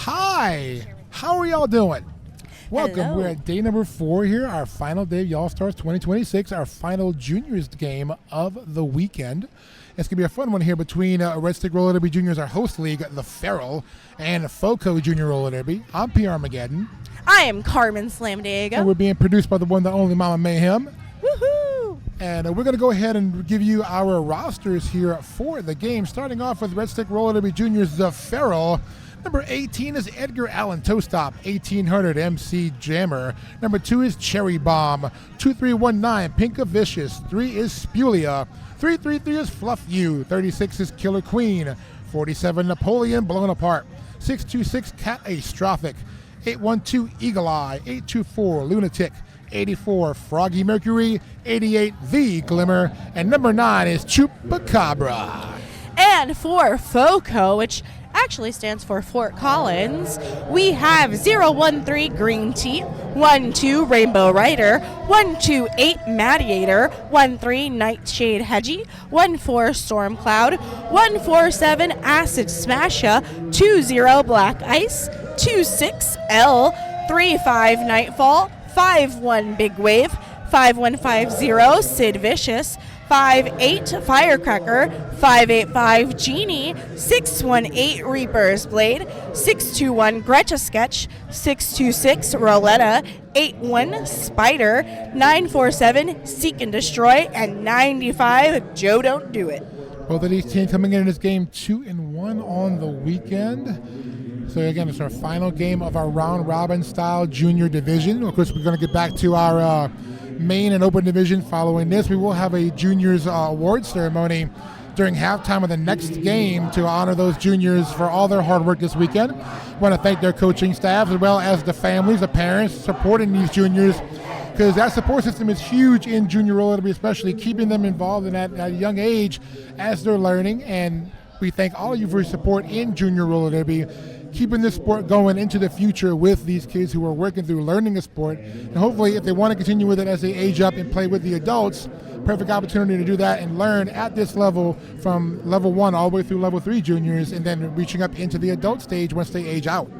Hi, how are y'all doing? Welcome. Hello. We're at day number 4 here, our final day of Y'all Stars 2026, our final juniors game of the weekend. It's going to be a fun one here between Red Stick Roller Derby Juniors, our host league, the Feral, and FoCo Junior Roller Derby. I'm P. Armageddon. I am Carmen Slam Diego. And we're being produced by the one, the only Mama Mayhem. Woohoo! And we're going to go ahead and give you our rosters here for the game, starting off with Red Stick Roller Derby Juniors, the Feral. Number 18 is Edgar Allan Toastop, 1800 MC Jammer. Number 2 is Cherry Bomb, 2319 Pinka Vicious, 3 is Spulia, 333 is Fluff You, 36 is Killer Queen, 47 Napoleon Blown Apart, 626 Cat Astrophic, 812 Eagle Eye, 824 Lunatic, 84 Froggy Mercury, 88 The Glimmer, and number 9 is Chupacabra. And for FoCo, which actually stands for Fort Collins, we have 013 Green Tea, 12 Rainbow Rider, 128 Madiator, 13 Nightshade Hedgie, 14 Storm Cloud, 147 Acid Smasher, 20 Black Ice, 26 L, 35 Nightfall, 51 Big Wave, 5150 Sid Vicious, 58 Firecracker, 585 Genie, 618 Reaper's Blade, 621 Gretcha Sketch, 626 Roletta, 81 Spider, 947 Seek and Destroy, and 95 Joe Don't Do It. Both of these teams coming in this game 2-1 on the weekend. So again, it's our final game of our round robin style junior division. Of course, we're going to get back to our main and open division following this. We will have a juniors award ceremony during halftime of the next game to honor those juniors for all their hard work this weekend. I want to thank their coaching staff as well as the families, the parents supporting these juniors, because that support system is huge in junior roller derby, especially keeping them involved in that young age as they're learning. And we thank all of you for your support in junior roller derby, keeping this sport going into the future with these kids who are working through learning the sport. And hopefully, if they want to continue with it as they age up and play with the adults, perfect opportunity to do that and learn at this level from level 1 all the way through level 3 juniors, and then reaching up into the adult stage once they age out.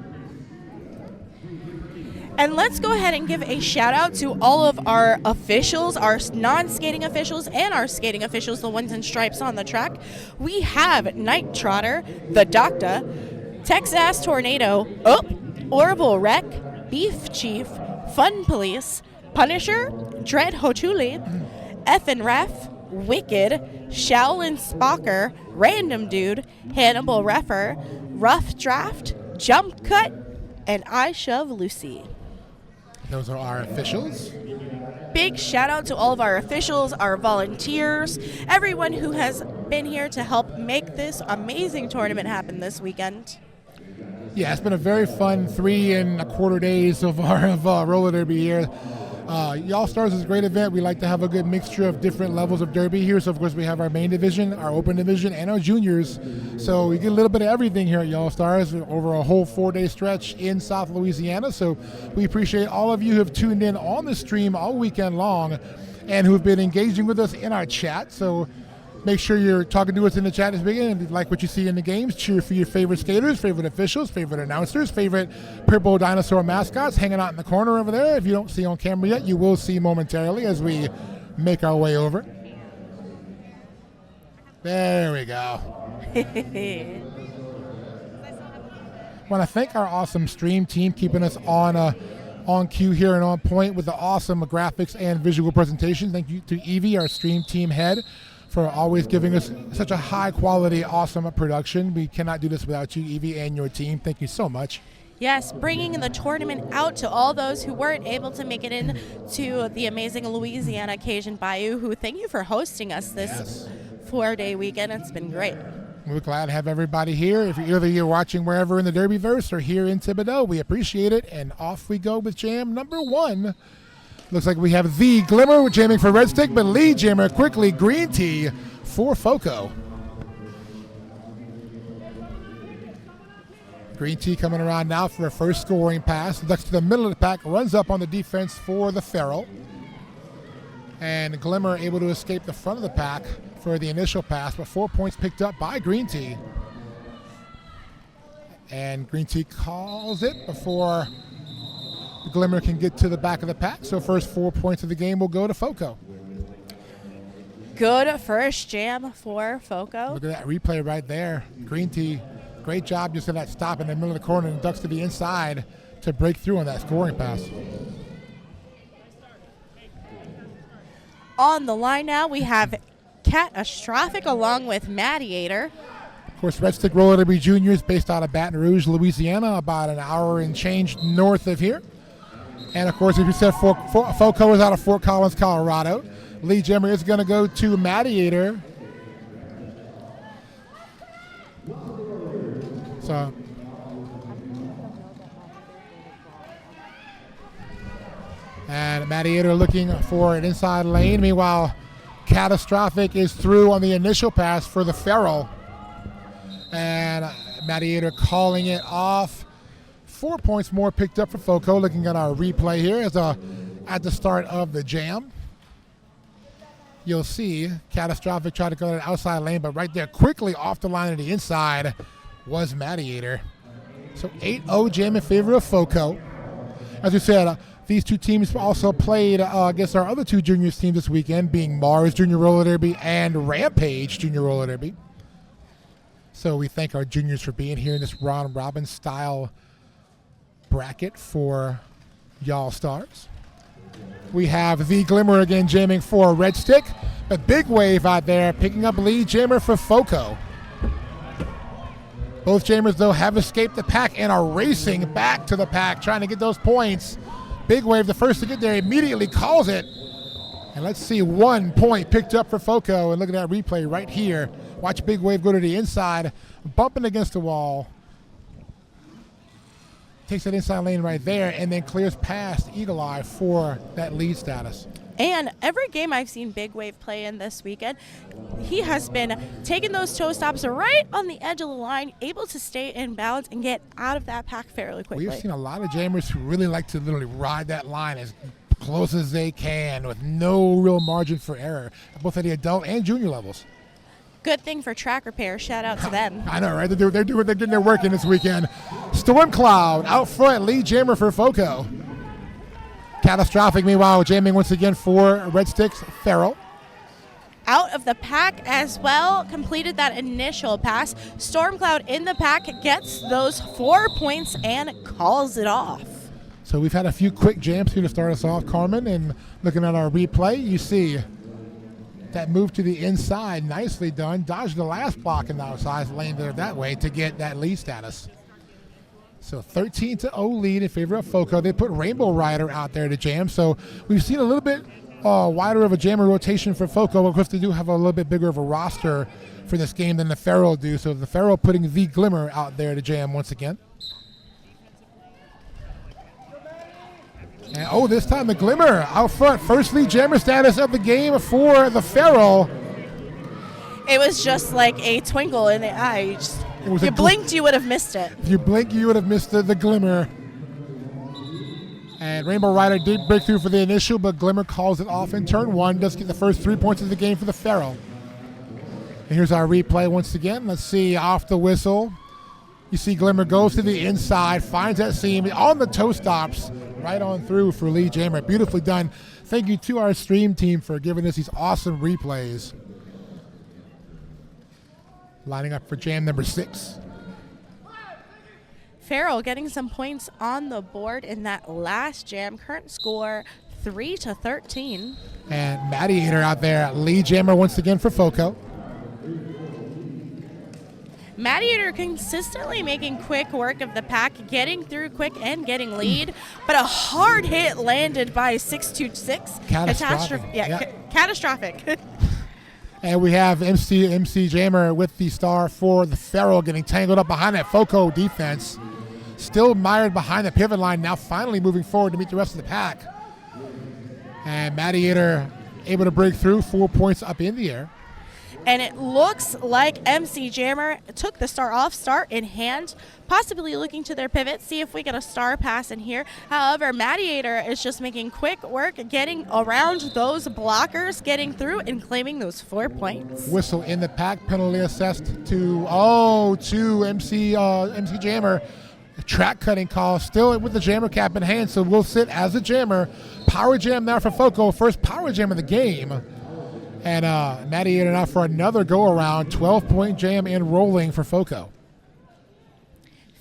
And let's go ahead and give a shout out to all of our officials, our non-skating officials and our skating officials, the ones in stripes on the track. We have Night Trotter, the Doctor, Texas Tornado, Orbital Wreck, Beef Chief, Fun Police, Punisher, Dread Hotuli, Effin' Ref, Wicked, Shaolin Spocker, Random Dude, Hannibal Reffer, Rough Draft, Jump Cut, and I Shove Lucy. Those are our officials. Big shout out to all of our officials, our volunteers, everyone who has been here to help make this amazing tournament happen this weekend. Yeah, it's been a very fun 3 1/4 days of our roller derby here. Y'all Stars is a great event. We like to have a good mixture of different levels of derby here. So, of course, we have our main division, our open division, and our juniors. So we get a little bit of everything here at Y'all Stars over a whole 4-day stretch in South Louisiana. So we appreciate all of you who have tuned in on the stream all weekend long and who have been engaging with us in our chat. So make sure you're talking to us in the chat as beginning. If you like what you see in the games, cheer for your favorite skaters, favorite officials, favorite announcers, favorite purple dinosaur mascots hanging out in the corner over there. If you don't see on camera yet, you will see momentarily as we make our way over. There we go. Want to thank our awesome stream team keeping us on cue here and on point with the awesome graphics and visual presentation. Thank you to Evie, our stream team head, for always giving us such a high-quality, awesome production. We cannot do this without you, Evie, and your team. Thank you so much. Yes, bringing the tournament out to all those who weren't able to make it in to the amazing Louisiana Cajun Bayou, who thank you for hosting us this 4-day weekend. It's been great. We're glad to have everybody here. If you're watching wherever in the Derbyverse or here in Thibodaux, we appreciate it. And off we go with jam number 1. Looks like we have The Glimmer jamming for Red Stick, but lead jammer quickly Green Tea for FoCo. Green Tea coming around now for a first scoring pass. Ducks to the middle of the pack, runs up on the defense for the Feral. And Glimmer able to escape the front of the pack for the initial pass, but 4 points picked up by Green Tea. And Green Tea calls it before the Glimmer can get to the back of the pack. So first 4 points of the game will go to FoCo. Good first jam for FoCo. Look at that replay right there. Green Tea, great job just in that stop in the middle of the corner and ducks to the inside to break through on that scoring pass. On the line now, we have Catastrophic along with Mediator. Of course, Red Stick Roller Derby Juniors based out of Baton Rouge, Louisiana, about an hour and change north of here. And, of course, as we said, FoCo is out of Fort Collins, Colorado. Lee Jimmer is going to go to Mediator. So, and Mediator looking for an inside lane. Meanwhile, Catastrophic is through on the initial pass for the Feral. And Mediator calling it off. 4 points more picked up for FoCo. Looking at our replay here at the start of the jam. You'll see Catastrophic try to go to the outside lane, but right there quickly off the line of the inside was Mediator. So 8-0 jam in favor of FoCo. As we said, these two teams also played against our other two juniors teams this weekend, being Mars Junior Roller Derby and Rampage Junior Roller Derby. So we thank our juniors for being here in this round robin style bracket for y'all stars. We have the Glimmer again jamming for Red Stick. A big wave out there picking up lead jammer for FoCo. Both jammers, though, have escaped the pack and are racing back to the pack, trying to get those points. Big Wave, the first to get there, immediately calls it. And let's see, 1 point picked up for FoCo. And look at that replay right here. Watch Big Wave go to the inside, bumping against the wall. Takes that inside lane right there and then clears past Eagle Eye for that lead status. And every game I've seen Big Wave play in this weekend, he has been taking those toe stops right on the edge of the line, able to stay in balance and get out of that pack fairly quickly. We've seen a lot of jammers who really like to literally ride that line as close as they can with no real margin for error, both at the adult and junior levels. Good thing for track repair. Shout out to them. I know, right? They're getting their work in this weekend. Storm Cloud out front, lead jammer for FoCo. Catastrophic, meanwhile, jamming once again for Red Sticks, Feral. Out of the pack as well, completed that initial pass. Stormcloud in the pack gets those 4 points and calls it off. So we've had a few quick jams here to start us off, Carmen, and looking at our replay, you see that move to the inside, nicely done. Dodged the last block in the outside lane there that way to get that lead status. So 13-0 lead in favor of FoCo. They put Rainbow Rider out there to jam. So we've seen a little bit wider of a jammer rotation for FoCo. Of course, they do have a little bit bigger of a roster for this game than the Feral do. So the Feral putting the Glimmer out there to jam once again. And this time the Glimmer out front. First lead jammer status of the game for the Feral. It was just like a twinkle in the eye. If you blinked, you would have missed it. If you blink, you would have missed the Glimmer. And Rainbow Rider did break through for the initial, but Glimmer calls it off in turn one. Does get the first 3 points of the game for the Feral. And here's our replay once again. Let's see, off the whistle. You see Glimmer goes to the inside, finds that seam on the toe stops, right on through for Lee Jammer. Beautifully done. Thank you to our stream team for giving us these awesome replays. Lining up for jam number 6. Farrell getting some points on the board in that last jam. Current score 3-13. And Mediator out there, lead jammer once again for FoCo. Mediator consistently making quick work of the pack, getting through quick and getting lead, but a hard hit landed by 626. Catastrophic. Catastrophic. And we have MC Jammer with the star for the Feral getting tangled up behind that FoCo defense. Still mired behind the pivot line, now finally moving forward to meet the rest of the pack. And Mediator able to break through, 4 points up in the air. And it looks like MC Jammer took the start in hand, possibly looking to their pivot, see if we get a star pass in here. However, Mediator is just making quick work, getting around those blockers, getting through and claiming those 4 points. Whistle in the pack, penalty assessed to MC Jammer. Track cutting call, still with the jammer cap in hand, so we'll sit as a jammer. Power jam now for FoCo, first power jam of the game. And Mediator now for another go-around, 12-point jam and rolling for FoCo.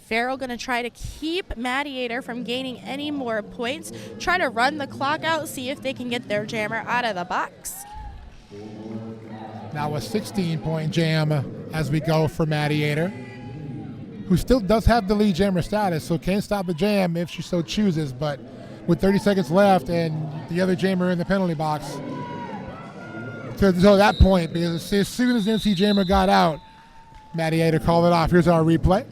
Farrell going to try to keep Mediator from gaining any more points, try to run the clock out, see if they can get their jammer out of the box. Now a 16-point jam as we go for Mediator, who still does have the lead jammer status, so can stop the jam if she so chooses, but with 30 seconds left and the other jammer in the penalty box, to that point, because as soon as MC Jammer got out, Mediator called it off. Here's our replay.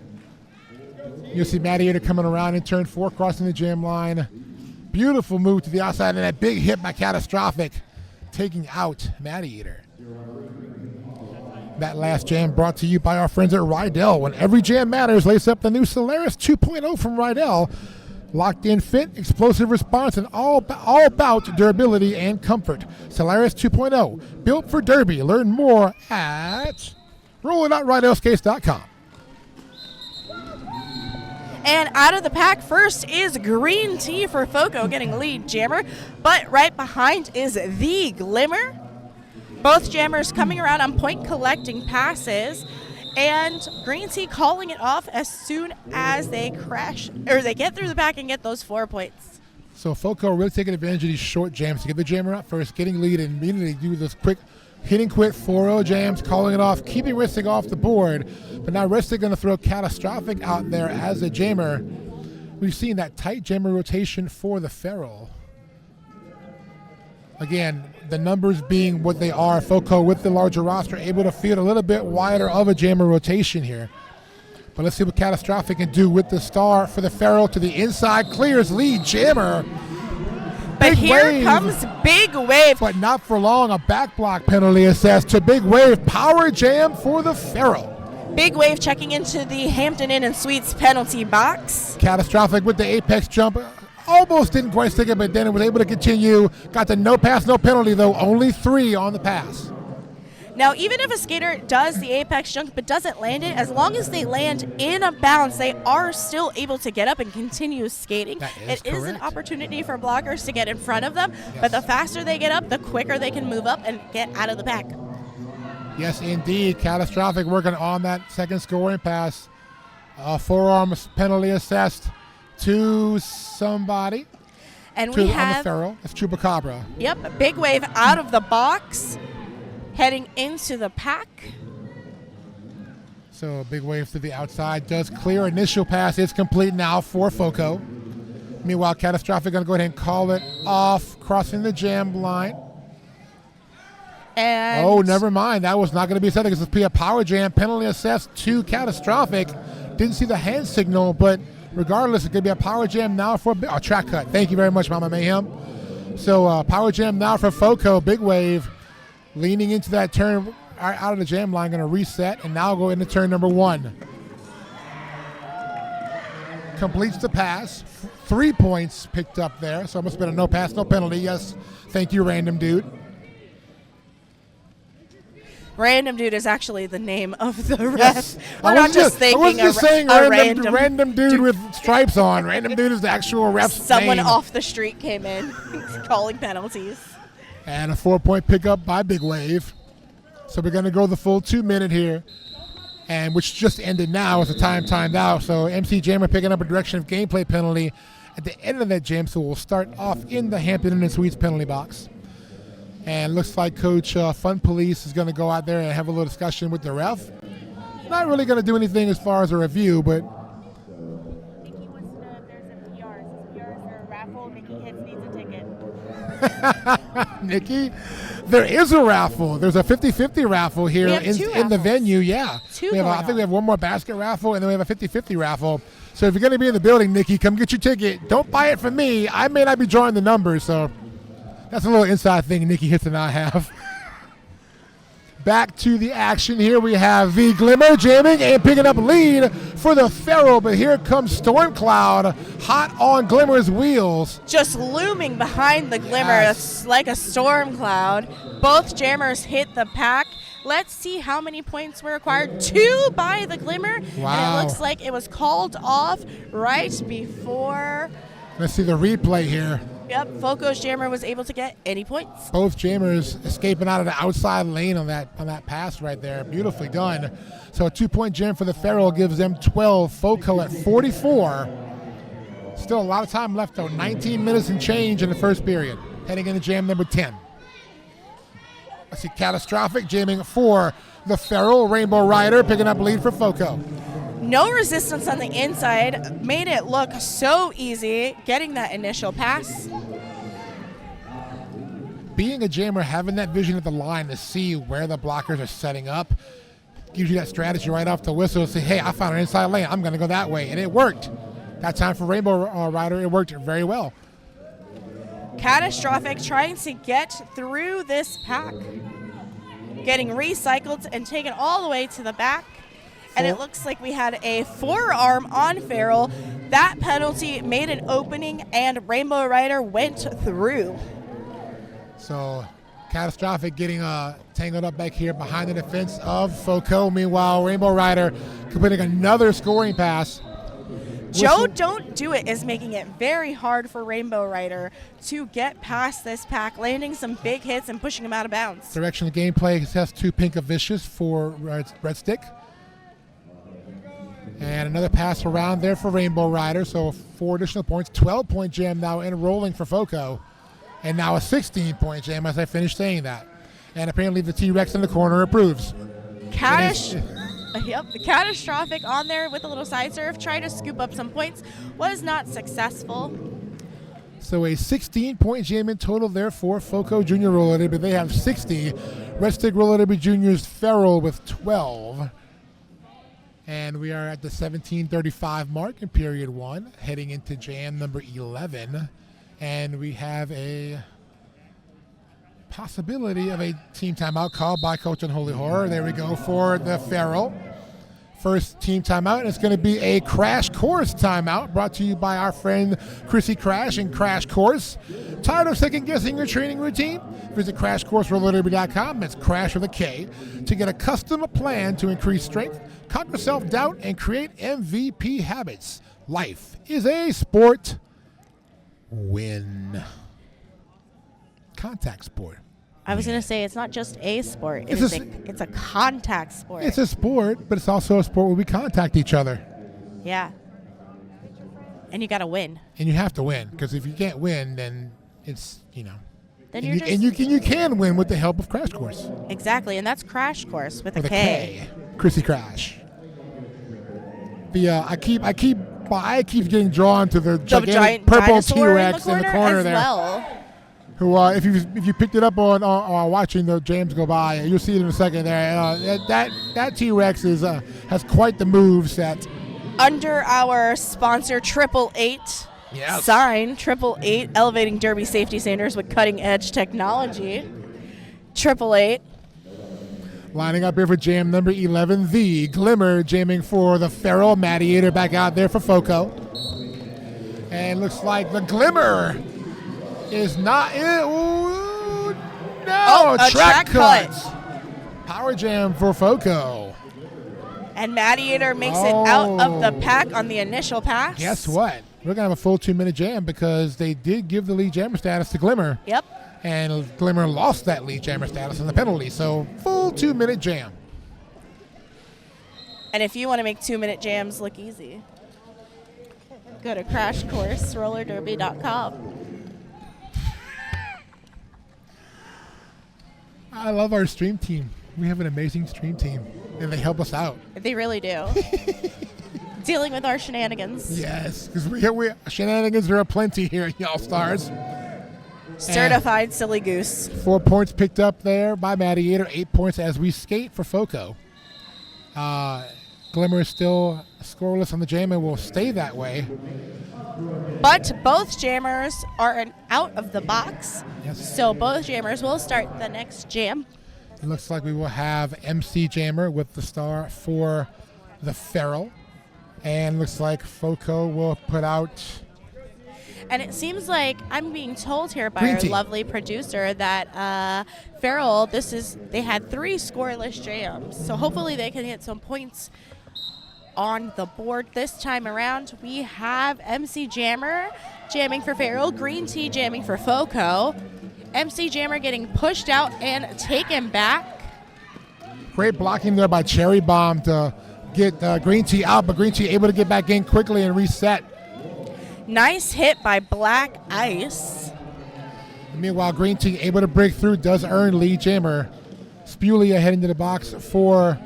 You'll see Mediator coming around in turn 4, crossing the jam line. Beautiful move to the outside, and that big hit by Catastrophic, taking out Mediator. That last jam brought to you by our friends at Rydell. When every jam matters, lace up the new Solaris 2.0 from Rydell. Locked in fit, explosive response, and all about durability and comfort. Solaris 2.0, built for Derby. Learn more at rollingoutRydellSkates.com. And out of the pack first is Green Tea for FoCo getting lead jammer, but right behind is the Glimmer. Both jammers coming around on point collecting passes. And Green Tea calling it off as soon as they crash, or they get through the back and get those 4 points. So FoCo really taking advantage of these short jams to get the jammer out first, getting lead, and immediately do those quick hitting quick 4-0 jams, calling it off, keeping Ristic off the board. But now Ristic going to throw Catastrophic out there as a jammer. We've seen that tight jammer rotation for the Feral. Again, the numbers being what they are, FoCo with the larger roster able to field a little bit wider of a jammer rotation here. But let's see what Catastrophic can do with the star for the Feral to the inside, clears lead jammer. But here comes Big Wave. But not for long, a back block penalty assessed to Big Wave. Power jam for the Feral. Big Wave checking into the Hampton Inn and Suites penalty box. Catastrophic with the apex jump. Almost didn't quite stick it, but then it was able to continue. Got the no pass, no penalty, though. Only 3 on the pass. Now, even if a skater does the apex jump but doesn't land it, as long as they land in a bounce, they are still able to get up and continue skating. It is an opportunity for blockers to get in front of them, but the faster they get up, the quicker they can move up and get out of the pack. Yes, indeed. Catastrophic working on that second scoring pass. Forearm penalty assessed to somebody. And we have on the Feral. That's Chupacabra. Yep, Big Wave out of the box, heading into the pack. So Big Wave to the outside does clear. Initial pass is complete now for FoCo. Meanwhile, Catastrophic going to go ahead and call it off, crossing the jam line. And oh, never mind. That was not going to be a set because it's a power jam. Penalty assessed to Catastrophic. Didn't see the hand signal, but regardless, it's going to be a power jam now for a track cut. Thank you very much, Mama Mayhem. So power jam now for FoCo. Big Wave leaning into that turn out of the jam line, going to reset, and now go into turn number 1. Completes the pass. 3 points picked up there, so it must have been a no pass, no penalty. Yes, thank you, Random Dude. Random Dude is actually the name of the ref. Yes. We're not just thinking I wasn't just saying random dude with stripes on. Random Dude is the actual ref's Someone name. off the street came in calling penalties. And a 4-point pickup by Big Wave. So we're going to go the full 2 minute here, and which just ended now as the time timed out. So MC Jammer picking up a direction of gameplay penalty at the end of that jam, so we'll start off in the Hampton Inn and Suites penalty box. And looks like Coach Fun Police is going to go out there and have a little discussion with the ref. Not really going to do anything as far as a review, but Nikki wants to know if there's a PR. Since PR is a raffle, Nikki Hits needs a ticket. Nikki, there is a raffle. There's a 50-50 raffle here in the venue. Yeah. I think we have one more basket raffle, and then we have a 50-50 raffle. So if you're going to be in the building, Nikki, come get your ticket. Don't buy it from me. I may not be drawing the numbers, so that's a little inside thing Nikki Hits and I have. Back to the action here. We have the Glimmer jamming and picking up lead for the Feral, but here comes Storm Cloud, hot on Glimmer's wheels. Just looming behind the Glimmer like a storm cloud. Both jammers hit the pack. Let's see how many points were acquired. 2 by the Glimmer. Wow. And it looks like it was called off right before. Let's see the replay here. Yep, FoCo's jammer was able to get any points. Both jammers escaping out of the outside lane on that pass right there. Beautifully done. So a 2-point jam for the Feral gives them 12. FoCo at 44. Still a lot of time left though. 19 minutes and change in the first period. Heading into jam number 10. I see Catastrophic jamming for the Feral. Rainbow Rider picking up lead for FoCo. No resistance on the inside. Made it look so easy getting that initial pass. Being a jammer, having that vision at the line to see where the blockers are setting up gives you that strategy right off the whistle to say, hey, I found an inside lane. I'm going to go that way. And it worked. That time for Rainbow Rider, it worked very well. Catastrophic trying to get through this pack. Getting recycled and taken all the way to the back. And it looks like we had a forearm on Feral. That penalty made an opening, and Rainbow Rider went through. So Catastrophic getting tangled up back here behind the defense of FoCo. Meanwhile, Rainbow Rider completing another scoring pass. Joe Don't Do It is making it very hard for Rainbow Rider to get past this pack, landing some big hits and pushing him out of bounds. Direction of gameplay has 2 Pink of Vicious for Red Stick. And another pass around there for Rainbow Rider, so 4 additional points. 12-point jam now enrolling for FoCo. And now a 16-point jam as I finish saying that. And apparently the T-Rex in the corner approves. Catastrophic on there with a little side serve, trying to scoop up some points, was not successful. So a 16-point jam in total there for FoCo Junior Roller Derby. They have 60. Red Stick Roller Derby Juniors Feral with 12. And we are at the 17:35 mark in period 1, heading into jam number 11. And we have a possibility of a team timeout called by Coach Unholy Horror. There we go for the Feral. First team timeout, and it's going to be a Crash Course timeout brought to you by our friend Chrissy Crash and Crash Course. Tired of second-guessing your training routine? Visit CrashCourseRollerDerby.com, that's Crash with a K, to get a custom plan to increase strength, conquer self-doubt, and create MVP habits. Life is a sport. Win. Contact sport. I was going to say, it's not just a sport. It's a contact sport. It's a sport, but it's also a sport where we contact each other. Yeah. And you got to win. And you have to win, because if you can't win, then it's, Then you can win with the help of Crash Course. Exactly, and that's Crash Course with a K. Chrissy Crash. I keep getting drawn to the giant purple T-Rex in the corner there. Well. Who, if you picked it up on watching the jams go by, you'll see it in a second there. That T-Rex has quite the move set. Under our sponsor, 888. Yes. Sign 888, elevating Derby safety standards with cutting-edge technology. 888. Lining up here for jam number 11, the Glimmer jamming for the Feral. Madiator back out there for FoCo. And looks like the Glimmer is not in. Ooh, no, a track cut. Power jam for FoCo. And Madiator makes it out of the pack on the initial pass. Guess what? We're going to have a full 2-minute jam because they did give the lead jammer status to Glimmer. Yep. And Glimmer lost that lead jammer status in the penalty. So full 2-minute jam. And if you want to make 2-minute jams look easy, go to CrashCourseRollerDerby.com. I love our stream team. We have an amazing stream team, and they help us out. They really do. Dealing with our shenanigans. Yes, because we shenanigans are aplenty here at Y'all Stars. Certified silly goose. 4 points picked up there by Madiator. 8 points as we skate for FoCo. Glimmer is still scoreless on the jam and will stay that way. But both jammers are out of the box. Yes. So both jammers will start the next jam. It looks like we will have MC Jammer with the star for the Feral. And looks like FoCo will put out... And it seems like I'm being told here by Green our tea. lovely producer that Feral, they had 3 scoreless jams. So hopefully they can get some points on the board this time around. We have MC Jammer jamming for Feral, Green Tea jamming for FoCo. MC Jammer getting pushed out and taken back. Great blocking there by Cherry Bomb to get Green Tea out, but Green Tea able to get back in quickly and reset. Nice hit by Black Ice. Meanwhile, Green Tea able to break through, does earn Lee Jammer. Spulia heading to the box for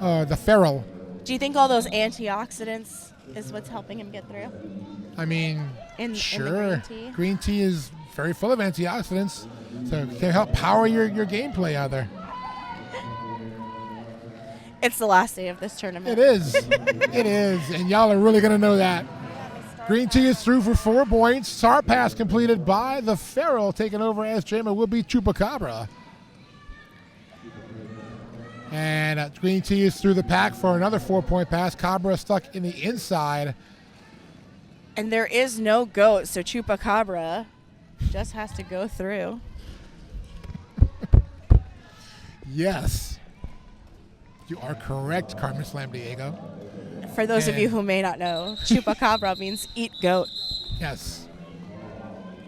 the Feral. Do you think all those antioxidants is what's helping him get through? I mean, In sure. the green tea? Green tea is very full of antioxidants, so it can help power your gameplay out there. It's the last day of this tournament. It is. It is, and y'all are really going to know that. Green Tea is through for 4 points. Star pass completed by the Feral, taking over as Jammer will be Chupacabra. And Green Tea is through the pack for another 4-point pass. Cabra stuck in the inside. And there is no goat, so Chupacabra just has to go through. Yes. You are correct, Carmen Slam Diego. For those of you who may not know, Chupacabra means eat goat. Yes.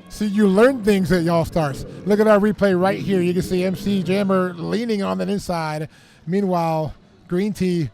See, you learn things at Y'all Stars. Look at our replay right here. You can see MC Jammer leaning on the inside. Meanwhile, Green Tea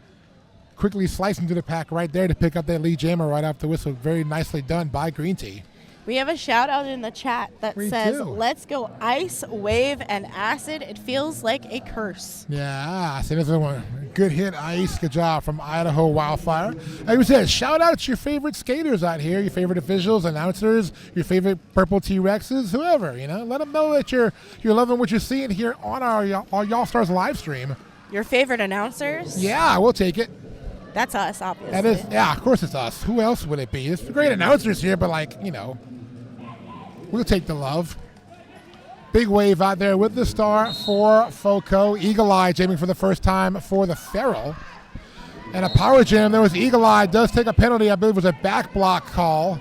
quickly slicing to the pack right there to pick up that Lee Jammer right off the whistle. Very nicely done by Green Tea. We have a shout out in the chat that Me says, too. let's go ice, wave, and acid. It feels like a curse. Yeah, see this one. Good hit, Ice. Good job from Idaho Wildfire. Like we said, shout out to your favorite skaters out here, your favorite officials, announcers, your favorite Purple T-Rexes, whoever, you know. Let them know that you're loving what you're seeing here on our Y'all Stars live stream. Your favorite announcers? Yeah, we'll take it. That's us, obviously. That is, yeah, of course it's us. Who else would it be? It's great announcers here, but like, you know, we'll take the love. Big wave out there with the star for FoCo. Eagle Eye jamming for the first time for the Feral. And a power jam. There was Eagle Eye. Does take a penalty. I believe it was a back block call.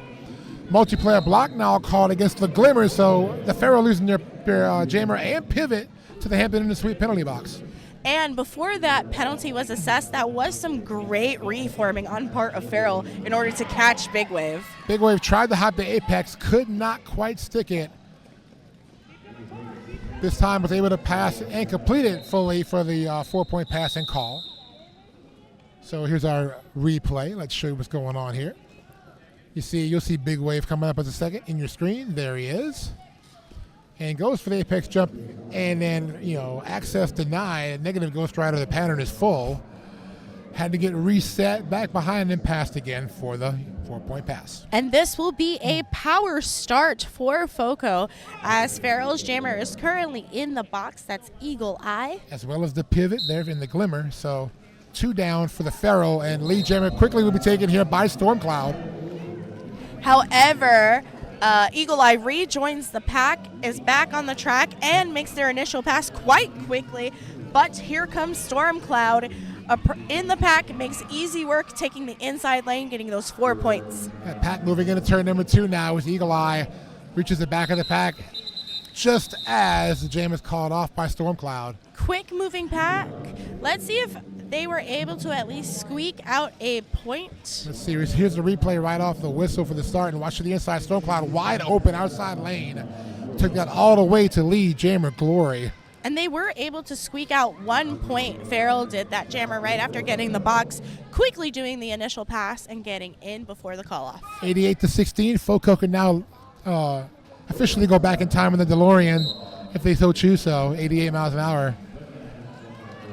Multiplayer block now called against the Glimmer. So the Feral losing their jammer and pivot to the Hampton and the Sweet penalty box. And before that penalty was assessed, that was some great reforming on part of Feral in order to catch Big Wave. Big Wave tried to hop the apex, could not quite stick it. This time was able to pass and complete it fully for the 4-point pass and call. So here's our replay. Let's show you what's going on here. You'll see Big Wave coming up as a second in your screen. There he is. And goes for the apex jump, and then, you know, access denied. Negative Ghost Rider, the pattern is full. Had to get reset back behind and passed again for the 4-point pass. And this will be a power start for FoCo as Feral's jammer is currently in the box. That's Eagle Eye. As well as the pivot there in the Glimmer. So 2 down for the Feral, and Lee Jammer quickly will be taken here by Stormcloud. However, Eagle Eye rejoins the pack, is back on the track, and makes their initial pass quite quickly. But here comes Stormcloud in the pack, makes easy work taking the inside lane, getting those 4 points. That pack moving into turn number 2 now as Eagle Eye reaches the back of the pack just as the jam is called off by Stormcloud. Quick moving pack. Let's see if they were able to at least squeak out a point. Let's see. Here's the replay right off the whistle for the start, and watch the inside. Stormcloud wide open outside lane. Took that all the way to Lee Jammer glory. And they were able to squeak out 1 point. Feral did that jammer right after getting the box, quickly doing the initial pass and getting in before the call off. 88-16. FoCo can now officially go back in time in the DeLorean if they so choose so. 88 miles an hour.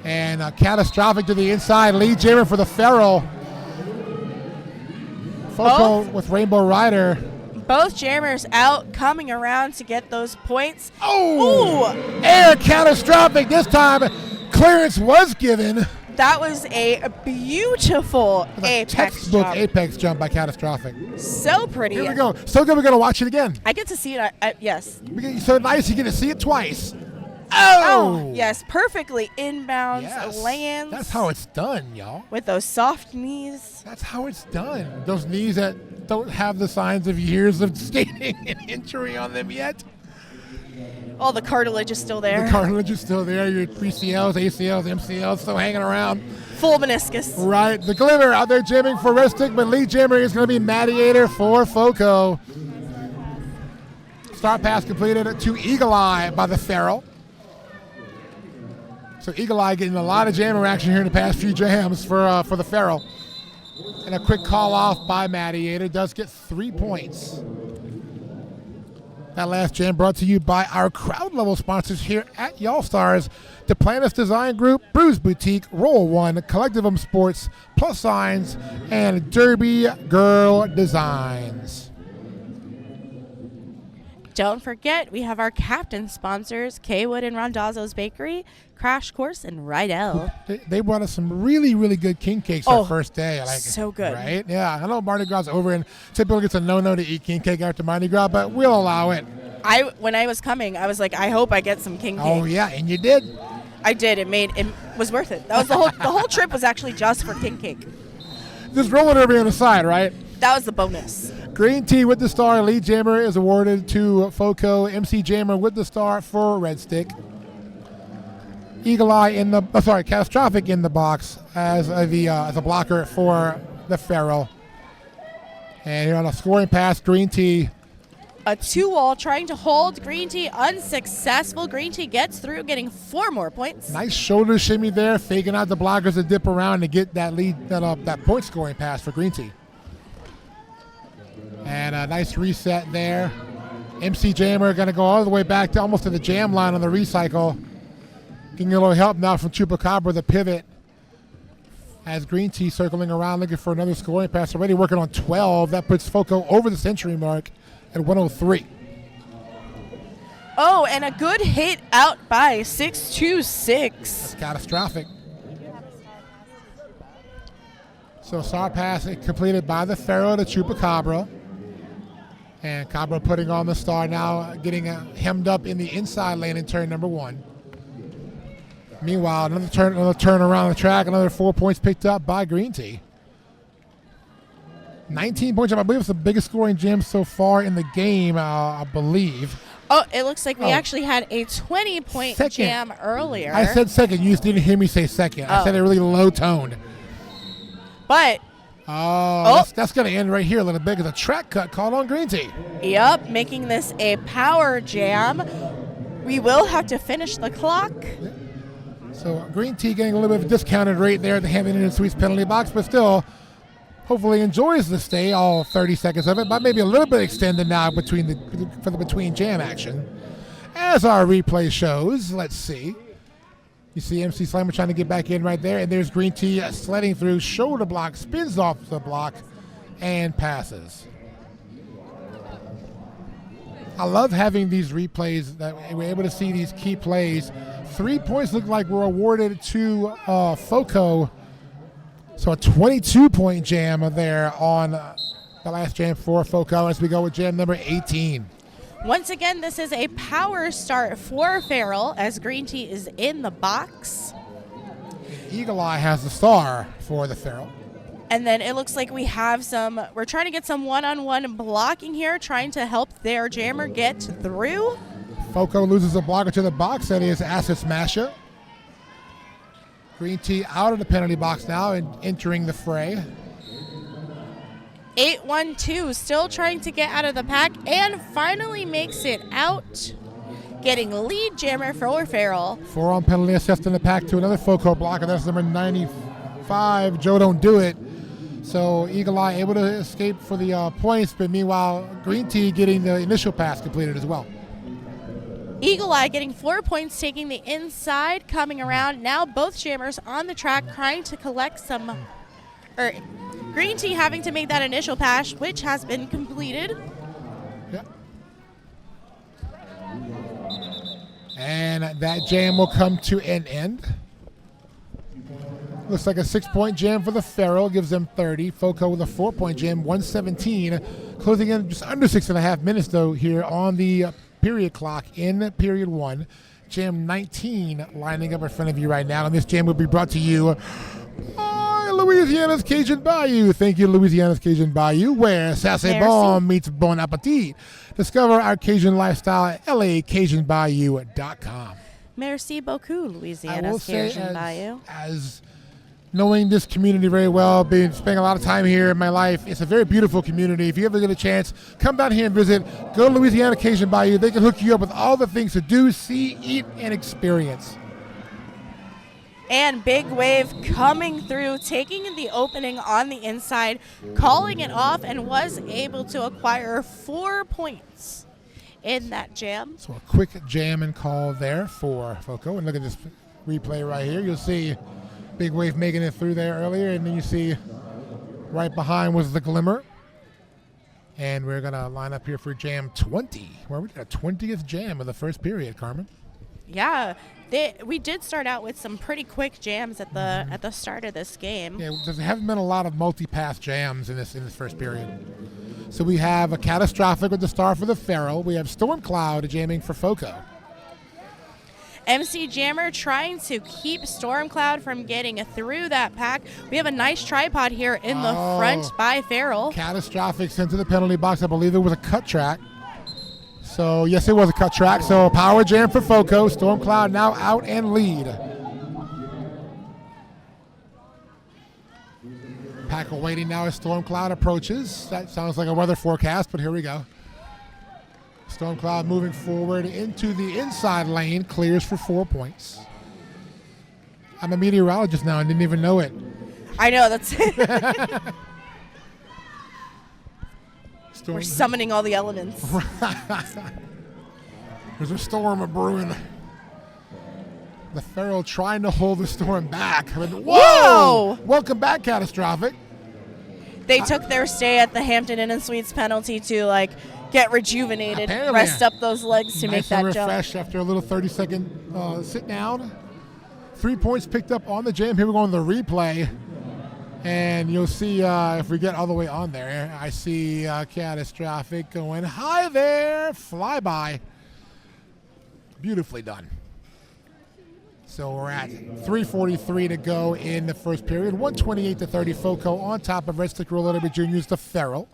And catastrophic to the inside. Lee Jammer for the Feral. FoCo with Rainbow Rider. Both jammers out, coming around to get those points. Oh! Ooh! Air catastrophic. This time clearance was given. That was a beautiful apex Textbook jump. apex jump by catastrophic. So pretty. Here we go. So good we're going to watch it again. I get to see it. Yes. So nice you get to see it twice. Oh! Yes, perfectly inbounds, Yes. lands. That's how it's done, y'all. With those soft knees. That's how it's done. Those knees that don't have the signs of years of skating and injury on them yet. All the cartilage is still there. The cartilage is still there. Your PCLs, ACLs, MCLs still hanging around. Full meniscus. Right. The Glimmer out there jamming for Restic, but lead jammer is going to be Mediator for FoCo. Start pass completed to Eagle Eye by the Feral. So Eagle Eye getting a lot of jammer action here in the past few jams for the Feral. And a quick call off by Mediator does get 3 points. That last jam brought to you by our crowd level sponsors here at Y'all Stars, Duplantis Design Group, Bruise Boutique, Roll One, Collectivum Sports, Plus Signs, and Derby Girl Designs. Don't forget, we have our captain sponsors, Kaywood and Rondazzo's Bakery, Crash Course, and Rydell. They brought us some really, really good king cakes our first day. So good. Right? Yeah, I know Mardi Gras over, and typically it's a no-no to eat king cake after Mardi Gras, but we'll allow it. When I was coming, I was like, I hope I get some king cake. Oh, yeah, and you did. I did. It was worth it. That was the whole trip was actually just for king cake. Just roller derby on the side, right? That was the bonus. Green Tea with the star. Lead jammer is awarded to FoCo. MC Jammer with the star for Red Stick. Eagle Eye Catastrophic in the box as a blocker for the Feral. And here on a scoring pass, Green Tea. A 2-wall trying to hold Green Tea unsuccessful. Green Tea gets through, getting 4 more points. Nice shoulder shimmy there, faking out the blockers to dip around to get that lead, that point scoring pass for Green Tea. And a nice reset there. MC Jammer going to go all the way back to almost to the jam line on the recycle. Getting a little help now from Chupacabra, the pivot. As Green Tea circling around looking for another scoring pass. Already working on 12. That puts FoCo over the century mark at 103. Oh, and a good hit out by 626. That's catastrophic. So star pass completed by the Pharaoh to Chupacabra. And Cabra putting on the star now, getting hemmed up in the inside lane in turn number 1. Meanwhile, another turn around the track, another 4 points picked up by Green Tea. 19 points, I believe it's the biggest scoring jam so far in the game, I believe. Oh, it looks like we actually had a 20-point jam earlier. I said second. You just didn't hear me say second. I said it really low-toned. But... That's going to end right here a little bit because a track cut called on Green Tea. Yep, making this a power jam. We will have to finish the clock. So Green Tea getting a little bit of a discounted rate there at the Hampton Inn Suites penalty box, but still hopefully enjoys the stay, all 30 seconds of it, but maybe a little bit extended now for the between jam action. As our replay shows, let's see. You see MC Slammer trying to get back in right there, and there's Green Tea sledding through, shoulder block, spins off the block, and passes. I love having these replays that we're able to see these key plays. 3 points look like were awarded to FoCo. So a 22-point jam there on the last jam for FoCo as we go with jam number 18. Once again, this is a power start for Feral as Green Tea is in the box. Eagle Eye has the star for the Feral. And then it looks like we're trying to get some one-on-one blocking here, trying to help their jammer get through. FoCo loses a blocker to the box. That is Acid Smasher. Green Tea out of the penalty box now and entering the fray. 8-1-2, still trying to get out of the pack, and finally makes it out, getting lead jammer for Feral. 4 on penalty assist in the pack to another FoCo blocker. That's number 95, Joe Don't Do It. So Eagle Eye able to escape for the points, but meanwhile, Green Tea getting the initial pass completed as well. Eagle Eye getting 4 points, taking the inside, coming around. Now both jammers on the track trying to collect some... Green Tea having to make that initial pass, which has been completed. Yep. And that jam will come to an end. Looks like a 6-point jam for the Feral, gives them 30. FoCo with a 4-point jam, 117. Closing in just under 6.5 minutes, though, here on the period clock in period 1. Jam 19 lining up in front of you right now. And this jam will be brought to you by Louisiana's Cajun Bayou. Thank you, Louisiana's Cajun Bayou, where Sassy Bon meets Bon Appetit. Discover our Cajun lifestyle at lacajunbayou.com. Merci beaucoup, Louisiana's Cajun Bayou. As knowing this community very well, spending a lot of time here in my life, it's a very beautiful community. If you ever get a chance, come down here and visit. Go to Louisiana Cajun Bayou. They can hook you up with all the things to do, see, eat, and experience. And Big Wave coming through, taking the opening on the inside, calling it off, and was able to acquire 4 points in that jam. So a quick jam and call there for FoCo. And look at this replay right here. You'll see Big Wave making it through there earlier, and then you see right behind was the Glimmer. And we're going to line up here for jam 20, where we did a 20th jam of the first period, Carmen. Yeah, we did start out with some pretty quick jams at the start of this game. Yeah, there haven't been a lot of multi-pass jams in this first period. So we have a Catastrophic with the star for the Feral. We have Storm Cloud jamming for FoCo. MC Jammer trying to keep Stormcloud from getting through that pack. We have a nice tripod here in the front by Feral. Catastrophic sent to the penalty box. I believe it was a cut track. So, yes, it was a cut track. So, power jam for FoCo. Stormcloud now out and lead. Pack awaiting now as Stormcloud approaches. That sounds like a weather forecast, but here we go. Stormcloud moving forward into the inside lane, clears for 4 points. I'm a meteorologist now and didn't even know it. I know, that's We're summoning all the elements. There's a storm brewing. The Feral trying to hold the storm back. I mean, whoa! Welcome back, Catastrophic. They took their stay at the Hampton Inn and Suites penalty to get rejuvenated, rest up those legs to make that jump. Refresh after a little 30-second sit down. 3 points picked up on the jam. Here we go on the replay. And you'll see if we get all the way on there. I see Catastrophic going high there. Flyby. Beautifully done. So we're at 3:43 to go in the first period. 128-30 FoCo on top of Red Stick Roller Juniors, the Feral.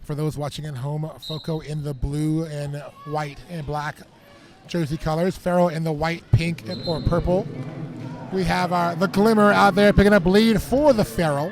For those watching at home, FoCo in the blue and white and black jersey colors. Feral in the white, pink, or purple. We have the Glimmer out there picking up lead for the Feral.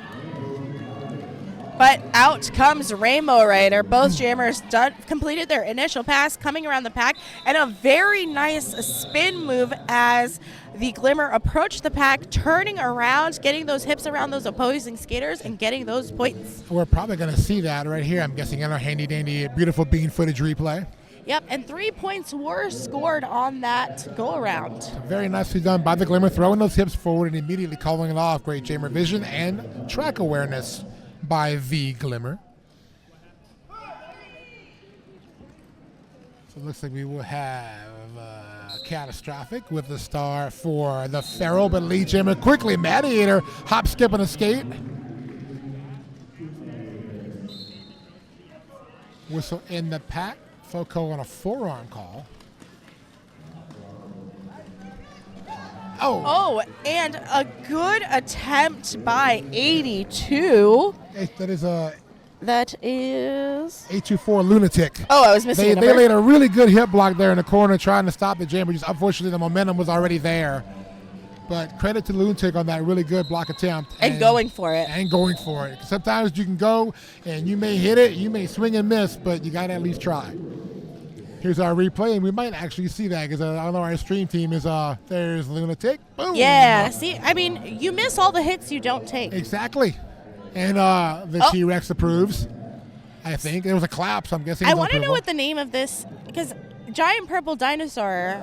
But out comes Rainbow Rider. Both jammers completed their initial pass, coming around the pack, and a very nice spin move as the Glimmer approached the pack, turning around, getting those hips around those opposing skaters, and getting those points. We're probably going to see that right here, I'm guessing, in our handy-dandy, beautiful bean footage replay. Yep, and 3 points were scored on that go-around. Very nicely done by the Glimmer, throwing those hips forward and immediately calling it off. Great jammer vision and track awareness by the Glimmer. So it looks like we will have Catastrophic with the star for the Feral, but lead jammer quickly. Gladiator, hop, skip, and a skate. Whistle in the pack. FoCo on a forearm call. Oh, and a good attempt by 82. That is 824 Lunatic. Oh, I was missing a number. They laid a really good hip block there in the corner trying to stop the jam, but just unfortunately the momentum was already there. But credit to Lunatic on that really good block attempt. And going for it. Sometimes you can go and you may hit it, you may swing and miss, but you got to at least try. Here's our replay, and we might actually see that because I know our stream team is, there's Lunatic. Boom. Yeah, see, I mean, you miss all the hits you don't take. Exactly. And the T-Rex approves, I think. There was a clap, so I'm guessing I want to know what the name of this, because Giant Purple Dinosaur,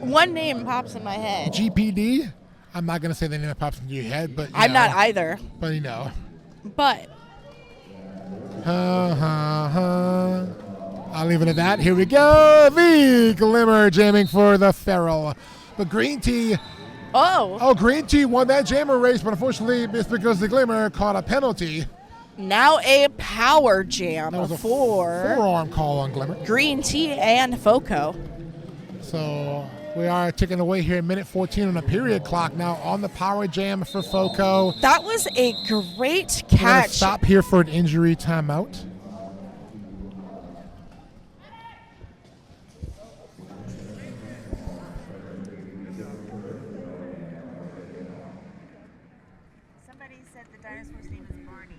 one name pops in my head. GPD? I'm not going to say the name that pops into your head, but I'm not either. But you know. But. I'll leave it at that. Here we go. The Glimmer jamming for the Feral. But Green Tea. Oh, Green Tea won that jammer race, but unfortunately it's because the Glimmer caught a penalty Now a power jam That was a for forearm call on Glimmer. Green Tea and FoCo. So we are ticking away here at minute 14 on the period clock now on the power jam for FoCo. That was a great We're gonna catch. stop here for an injury timeout. Somebody said the dinosaur's name is Barney.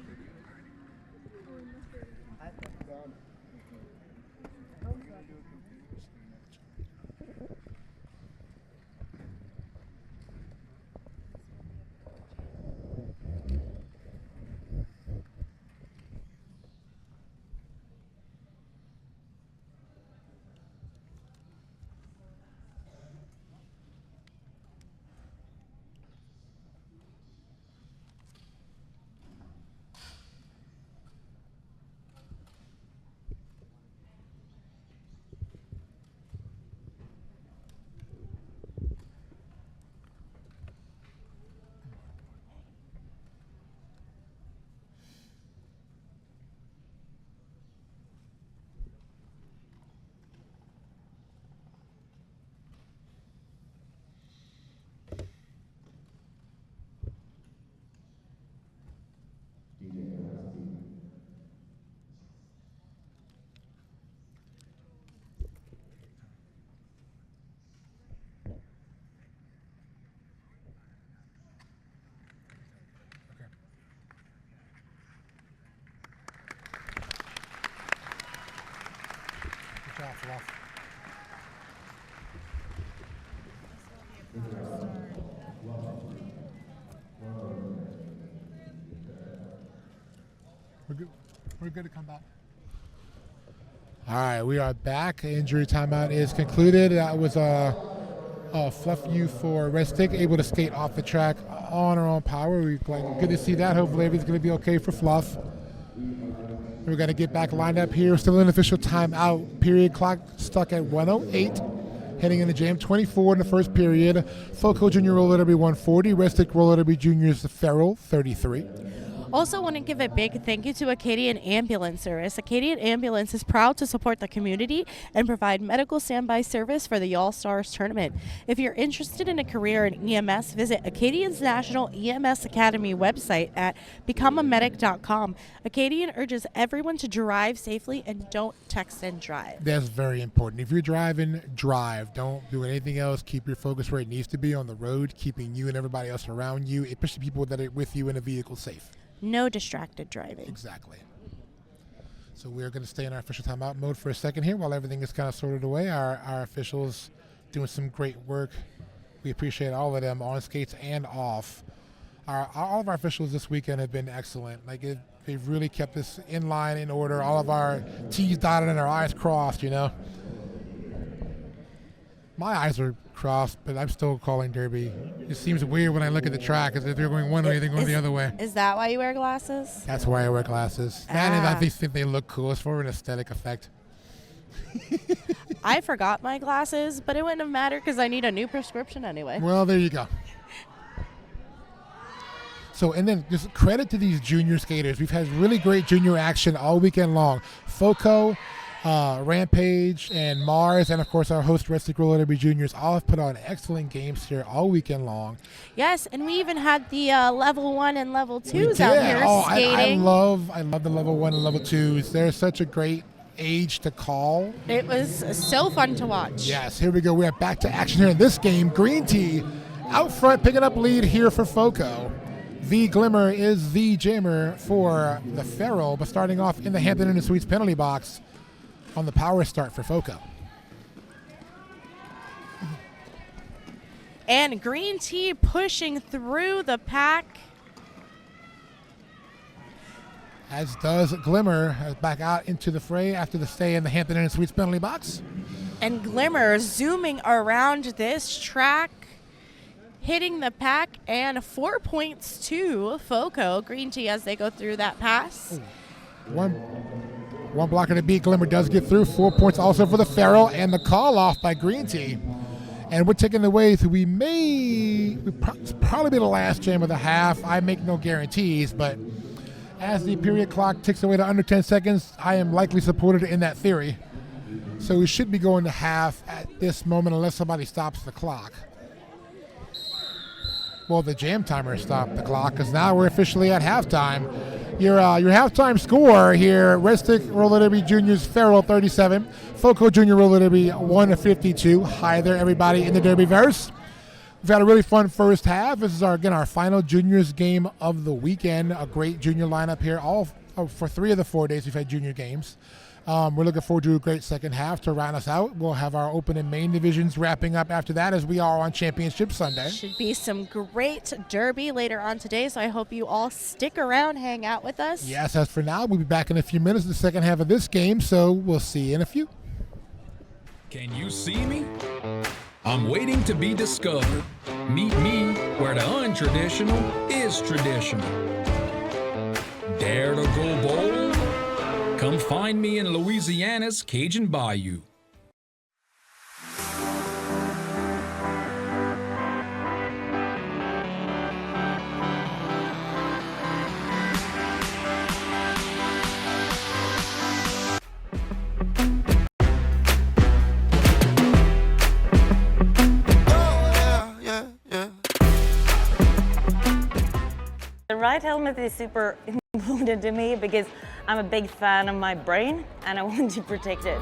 Good job, Fluff. We're good to come back. All right, we are back. Injury timeout is concluded. That was a Fluff U for Red Stick, able to skate off the track on her own power. Good to see that. Hopefully everything's going to be okay for Fluff. We're going to get back lined up here. Still an official timeout. Period clock stuck at 1:08. Heading into jam 24 in the first period. FoCo Junior Roller Derby 140. Red Stick Roller Derby Juniors Feral 33. Also want to give a big thank you to Acadian Ambulance Service. Acadian Ambulance is proud to support the community and provide medical standby service for the All-Stars tournament. If you're interested in a career in EMS, visit Acadian's National EMS Academy website at becomeamedic.com. Acadian urges everyone to drive safely and don't text and drive. That's very important. If you're driving, drive. Don't do anything else. Keep your focus where it needs to be on the road, keeping you and everybody else around you, especially people that are with you in a vehicle, safe. No distracted driving. Exactly. So we're going to stay in our official timeout mode for a second here while everything is kind of sorted away. Our officials doing some great work. We appreciate all of them on skates and off. All of our officials this weekend have been excellent. They've really kept us in line, in order. All of our T's dotted and our I's crossed, you know. My eyes are crossed, but I'm still calling Derby. It seems weird when I look at the track as if they're going one way, they're going the other way. Is that why you wear glasses? That's why I wear glasses. And I think they look cool. It's for an aesthetic effect. I forgot my glasses, but it wouldn't have mattered because I need a new prescription anyway. Well, there you go. So, and then just credit to these junior skaters. We've had really great junior action all weekend long. FoCo, Rampage, and Mars, and of course our host Red Stick Roller Derby Juniors all have put on excellent games here all weekend long. Yes, and we even had the level 1 and level 2s out here skating. I love the level 1 and level 2s. They're such a great age to call. It was so fun to watch. Yes, here we go. We are back to action here in this game. Green Tea out front, picking up lead here for FoCo. The Glimmer is the jammer for the Feral, but starting off in the Hampton Inn & Suites penalty box on the power start for FoCo. And Green Tea pushing through the pack. As does Glimmer, back out into the fray after the stay in the Hampton Inn & Suites penalty box. And Glimmer zooming around this track, hitting the pack, and 4 points to FoCo. Green Tea as they go through that pass. One blocker to beat. Glimmer does get through. 4 points also for the Feral, and the call off by Green Tea. And we're taking away to probably be the last jam of the half. I make no guarantees, but As the period clock ticks away to under 10 seconds, I am likely supported in that theory. So we should be going to half at this moment unless somebody stops the clock. Well, the jam timer stopped the clock because now we're officially at halftime. Your halftime score here: Red Stick Roller Derby Juniors Farrell 37, FoCo Junior Roller Derby 152. Hi there, everybody in the Derbyverse. We've had a really fun first half. This is our final juniors game of the weekend. A great junior lineup here. For 3 of the 4 days we've had junior games. We're looking forward to a great second half to round us out. We'll have our open and main divisions wrapping up after that, as we are on Championship Sunday. Should be some great derby later on today, so I hope you all stick around, hang out with us. Yes, as for now, we'll be back in a few minutes, the second half of this game, so we'll see you in a few. Can you see me? I'm waiting to be discovered. Meet me where the untraditional is traditional. Dare to go bold? Come find me in Louisiana's Cajun Bayou. The right helmet is super important to me because I'm a big fan of my brain and I want to protect it.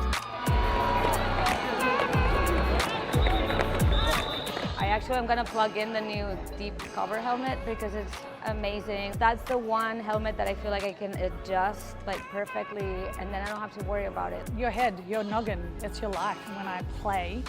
I'm gonna plug in the new deep cover helmet because it's amazing. That's the one helmet that I feel like I can adjust like perfectly and then I don't have to worry about it. Your head, your noggin, it's your life. When I play,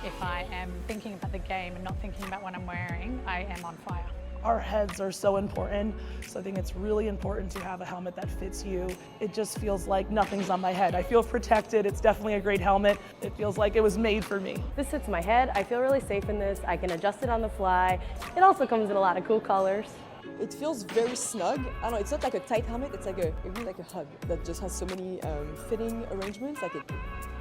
if I am thinking about the game and not thinking about what I'm wearing, I am on fire. Our heads are so important, so I think it's really important to have a helmet that fits you. It just feels like nothing's on my head. I feel protected. It's definitely a great helmet. It feels like it was made for me. This fits my head. I feel really safe in this. I can adjust it on the fly. It also comes in a lot of cool colors. It feels very snug. I don't know, it's not like a tight helmet, it's like it really like a hug that just has so many fitting arrangements, like it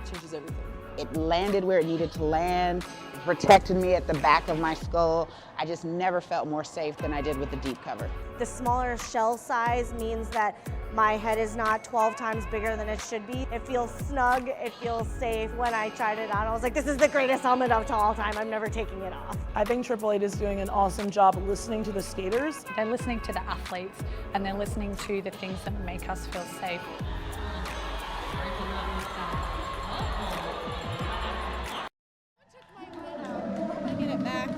changes everything. It landed where it needed to land, it protected me at the back of my skull. I just never felt more safe than I did with the deep cover. The smaller shell size means that my head is not 12 times bigger than it should be. It feels snug, it feels safe. When I tried it on, I was like, this is the greatest helmet of all time. I'm never taking it off. I think Triple Eight is doing an awesome job of listening to the skaters. They're listening to the athletes and they're listening to the things that make us feel safe. Get it back.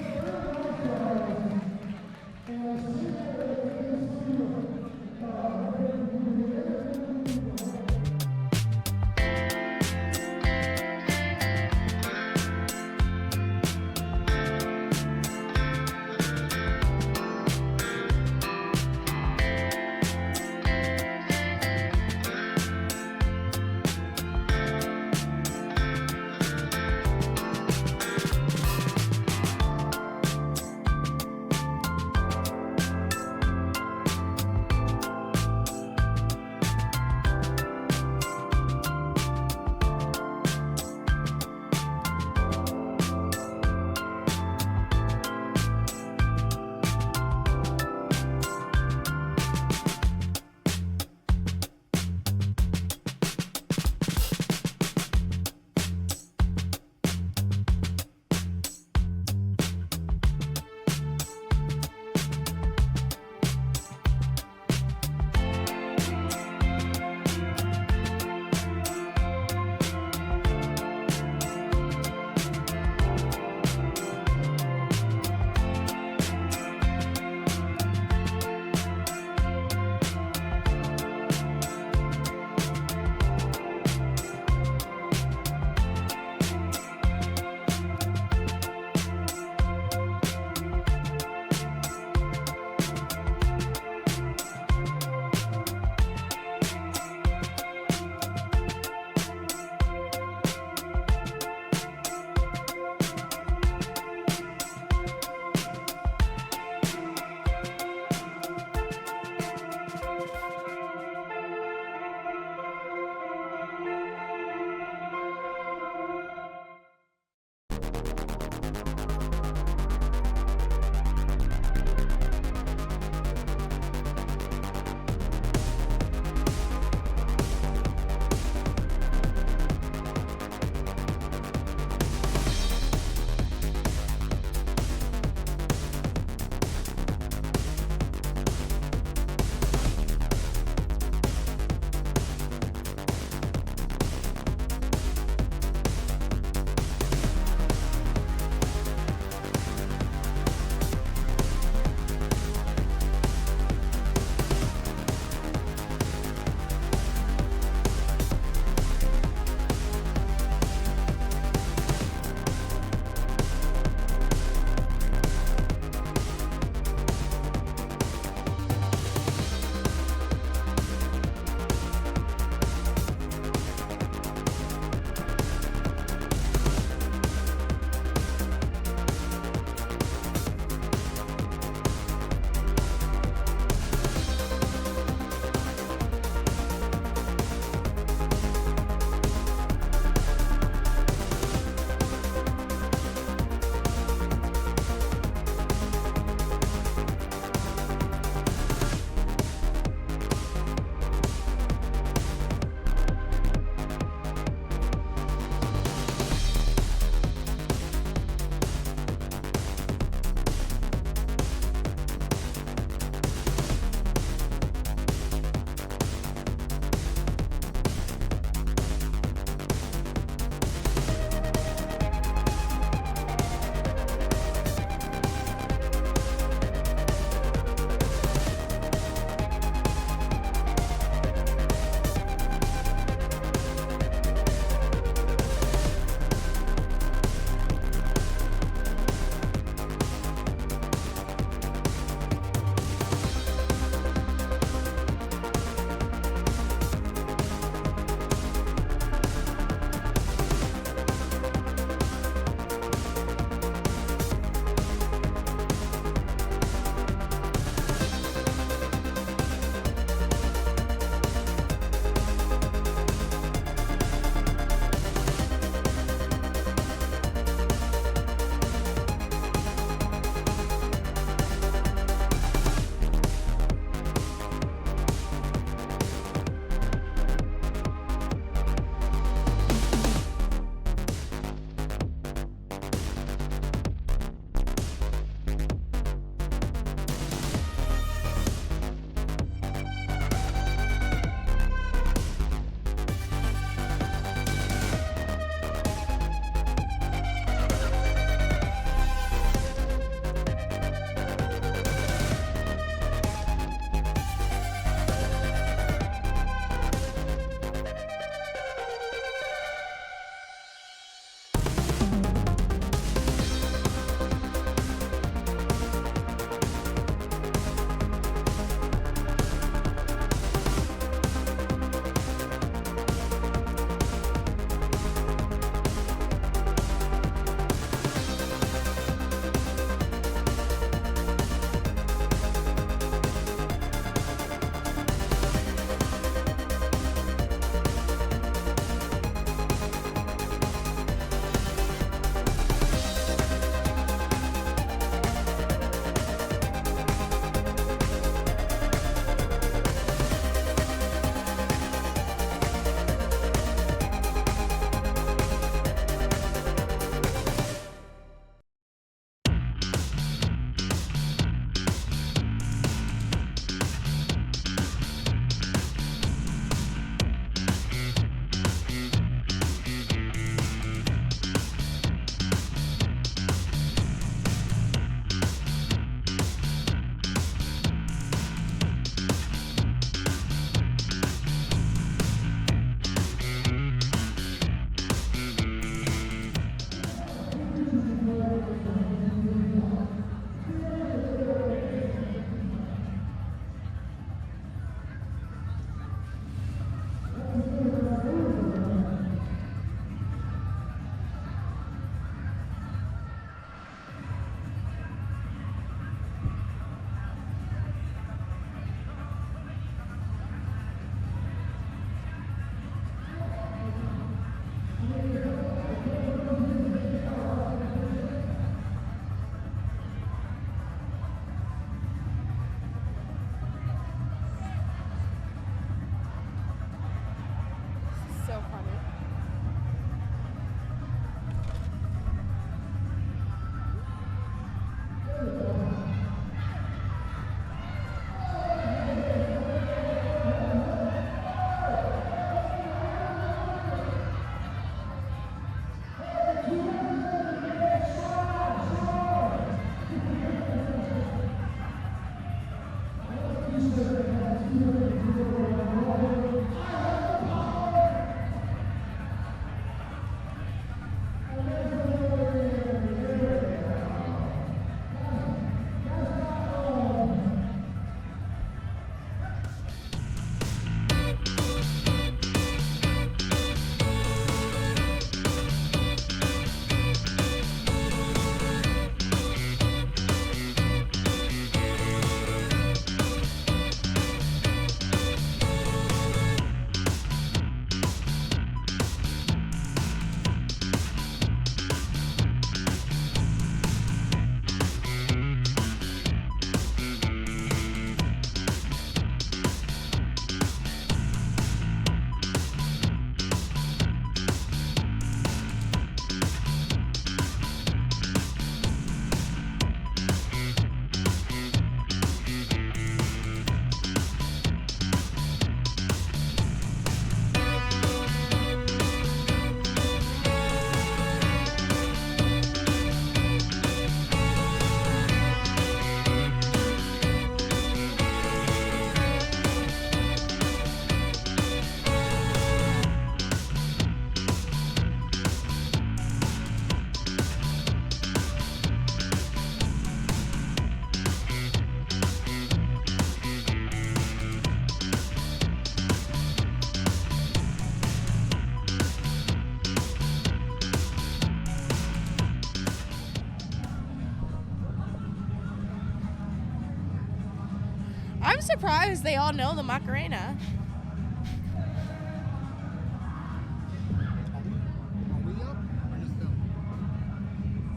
surprised they all know the Macarena.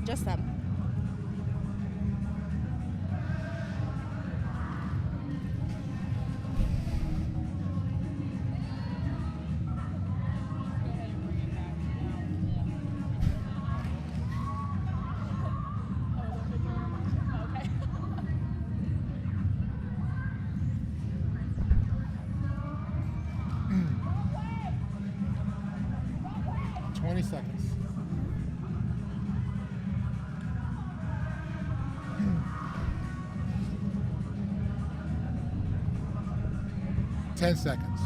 Just them. Seconds. Ten seconds.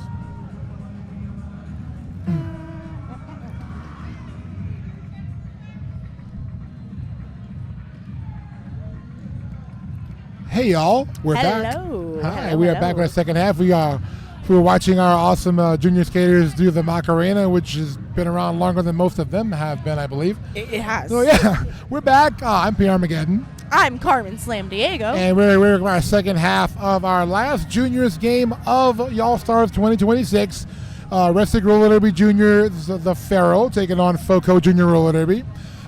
Hey y'all, we're back. Hi, we are back in the second half. We were watching our awesome junior skaters do the Macarena, which has been around longer than most of them have been, I believe. It has. So yeah, we're back. I'm P. Armageddon. I'm Carmen Slam Diego. And we're in our second half of our last juniors game of All-Stars 2026. Wrestling Roller Derby Junior, the Pharaoh, taking on FoCo Junior Roller Derby.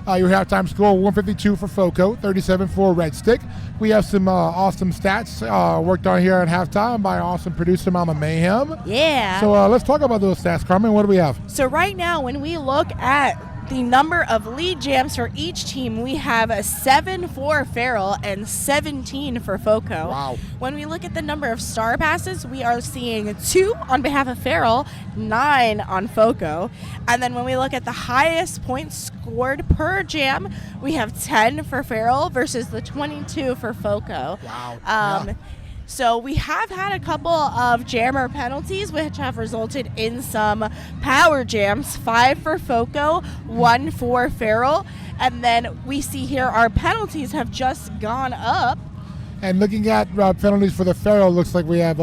Your halftime score, 152 for FoCo, 37 for Red Stick. We have some awesome stats worked on here at halftime by awesome producer Mama Mayhem. Yeah. So let's talk about those stats, Carmen. What do we have? So right now, when we look at the number of lead jams for each team, we have 7 for Farrell and 17 for FoCo. Wow. When we look at the number of star passes, we are seeing 2 on behalf of Farrell, 9 on FoCo. And then when we look at the highest points scored per jam, we have 10 for Farrell versus the 22 for FoCo. Wow. Yeah. So we have had a couple of jammer penalties, which have resulted in some power jams. 5 for FoCo, 1 for Farrell. And then we see here our penalties have just gone up. And looking at penalties for the Pharaoh, looks like we have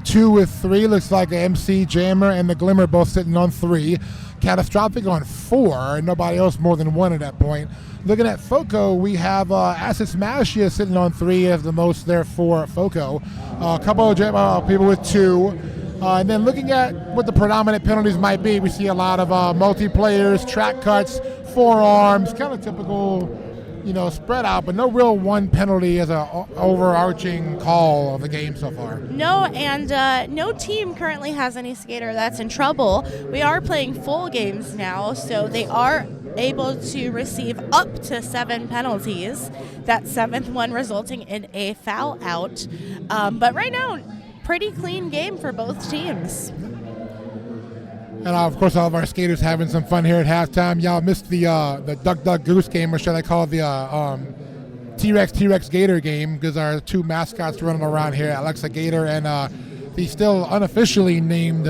2 with 3. Looks like the MC, Jammer, and the Glimmer both sitting on 3. Catastrophic on 4, and nobody else more than 1 at that point. Looking at FoCo, we have Acid Smash here sitting on 3 as the most there for FoCo. A couple of people with 2. And then looking at what the predominant penalties might be, we see a lot of multiplayers, track cuts, forearms, kind of typical, spread out, but no real one penalty as an overarching call of the game so far. No, and no team currently has any skater that's in trouble. We are playing full games now, so they are able to receive up to 7 penalties. That 7th one resulting in a foul out. But right now, pretty clean game for both teams. And of course, all of our skaters having some fun here at halftime. Y'all missed the Duck Duck Goose game, or should I call it the T-Rex Gator game, because our 2 mascots running around here, Alexa Gator and the still unofficially named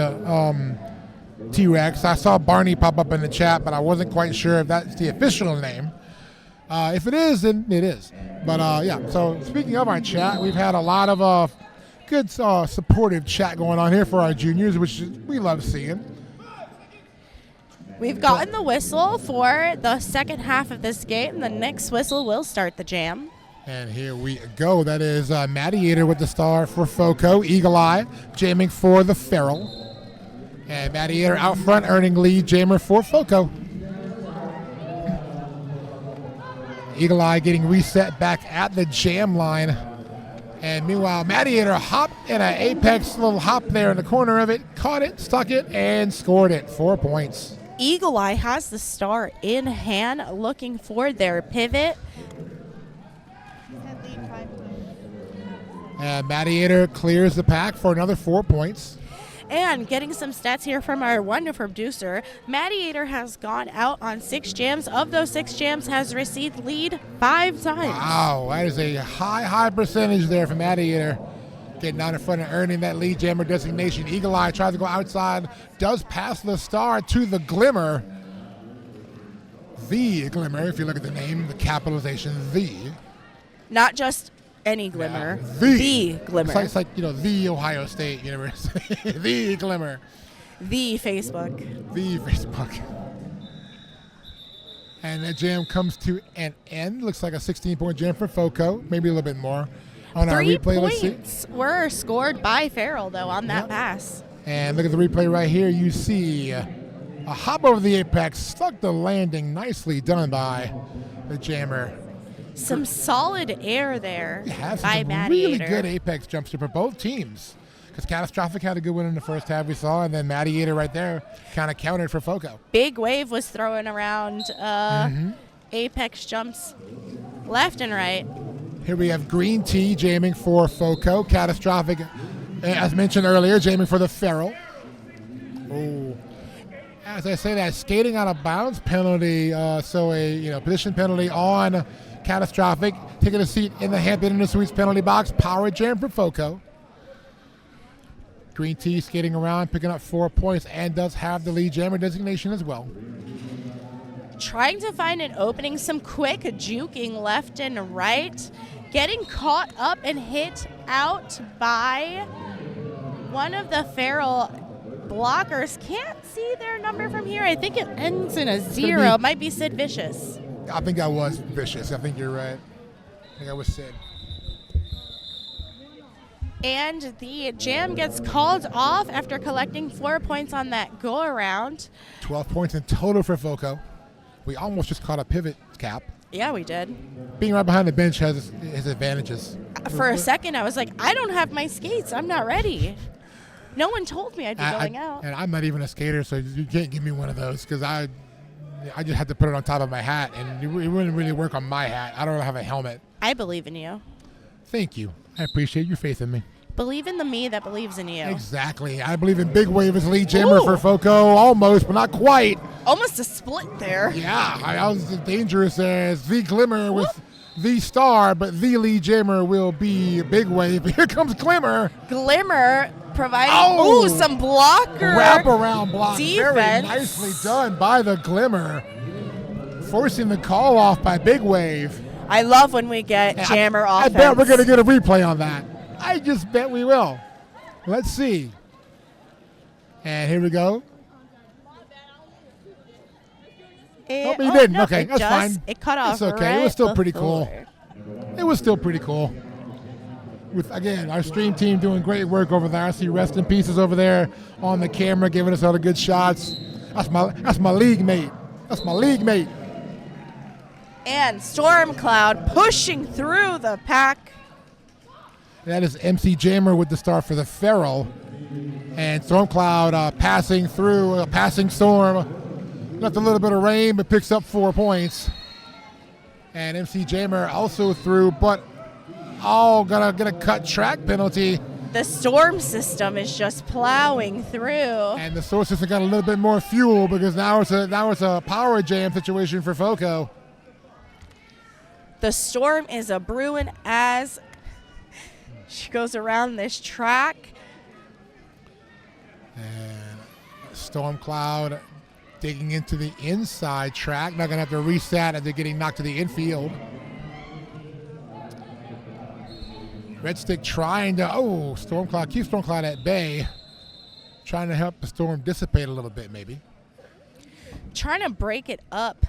T-Rex. I saw Barney pop up in the chat, but I wasn't quite sure if that's the official name. If it is, then it is. But yeah, so speaking of our chat, we've had a lot of good supportive chat going on here for our juniors, which we love seeing. We've gotten the whistle for the second half of this game. The next whistle will start the jam. And here we go. That is Mattiator with the star for FoCo. Eagle Eye jamming for the Feral. And Mattiator out front earning lead jammer for FoCo. Eagle Eye getting reset back at the jam line. And meanwhile, Mattiator hopped in an apex little hop there in the corner of it, caught it, stuck it, and scored it. 4 points. Eagle Eye has the star in hand, looking for their pivot. And Mattiator clears the pack for another 4 points. And getting some stats here from our wonderful producer, Mattiator has gone out on 6 jams. Of those 6 jams, has received lead 5 times. Wow, that is a high percentage there from Mattiator. Getting out in front and earning that lead jammer designation. Eagle Eye tries to go outside, does pass the star to the Glimmer. The Glimmer, if you look at the name, the capitalization, the. Not just any Glimmer. Yeah, the Glimmer. It's like the Ohio State University. The Glimmer. The Facebook. The Facebook. And that jam comes to an end. Looks like a 16-point jam for FoCo, maybe a little bit more. On our 3 replay, let's see. points were scored by Farrell, though, on that pass. And look at the replay right here. You see a hop over the apex, stuck the landing. Nicely done by the jammer. Some solid air there Have by some Gladiator. really good apex jumps here for both teams. Because Catastrophic had a good one in the first half we saw, and then Gladiator right there kind of countered for FoCo. Big Wave was throwing around apex jumps left and right. Here we have Green Tea jamming for FoCo. Catastrophic, as mentioned earlier, jamming for the Feral. Oh. As I say that, skating out of bounds penalty, so a position penalty on Catastrophic. Taking a seat in the Hampton Inner Suites penalty box. Power jam for FoCo. Green Tea skating around, picking up 4 points, and does have the lead jammer designation as well. Trying to find an opening, some quick juking left and right. Getting caught up and hit out by one of the Feral blockers. Can't see their number from here. I think it ends in a 0. It might be Sid Vicious. I think that was Vicious. I think you're right. I think I was Sid. And the jam gets called off after collecting 4 points on that go-around. 12 points in total for FoCo. We almost just caught a pivot cap. Yeah, we did. Being right behind the bench has his advantages. For a second, I was like, I don't have my skates. I'm not ready. No one told me I'd be going out. And I'm not even a skater, so you can't give me one of those because I just had to put it on top of my hat, and it wouldn't really work on my hat. I don't have a helmet. I believe in you. Thank you. I appreciate your faith in me. Believe in the me that believes in you. Exactly. I believe in Big Wave as lead jammer for FoCo. Almost, but not quite. Almost a split there. Yeah, I was dangerous as the Glimmer with the star, but the lead jammer will be Big Wave. Here comes Glimmer. Glimmer providing some blocker. Wraparound block. Defense. Very nicely done by the Glimmer. Forcing the call off by Big Wave. I love when we get jammer offense. I bet we're going to get a replay on that. I just bet we will. Let's see. And here we go. He didn't. No, okay, that's fine. It cut off. It's okay. Right it was still pretty before. cool. It was still pretty cool. With, again, our stream team doing great work over there. I see Rest in Pieces over there on the camera giving us all the good shots. That's my league mate. That's my league mate. And Storm Cloud pushing through the pack. That is MC Jammer with the start for the Feral. And Stormcloud passing through, passing Storm. Left a little bit of rain, but picks up 4 points. And MC Jammer also through, but gonna get a cut track penalty. The Storm system is just plowing through. And the Storm system got a little bit more fuel because now it's a power jam situation for FoCo. The Storm is a brewing as she goes around this track. And Stormcloud digging into the inside track. Not going to have to reset after getting knocked to the infield. Red Stick trying to, Stormcloud, keep Stormcloud at bay. Trying to help the Storm dissipate a little bit maybe. Trying to break it up.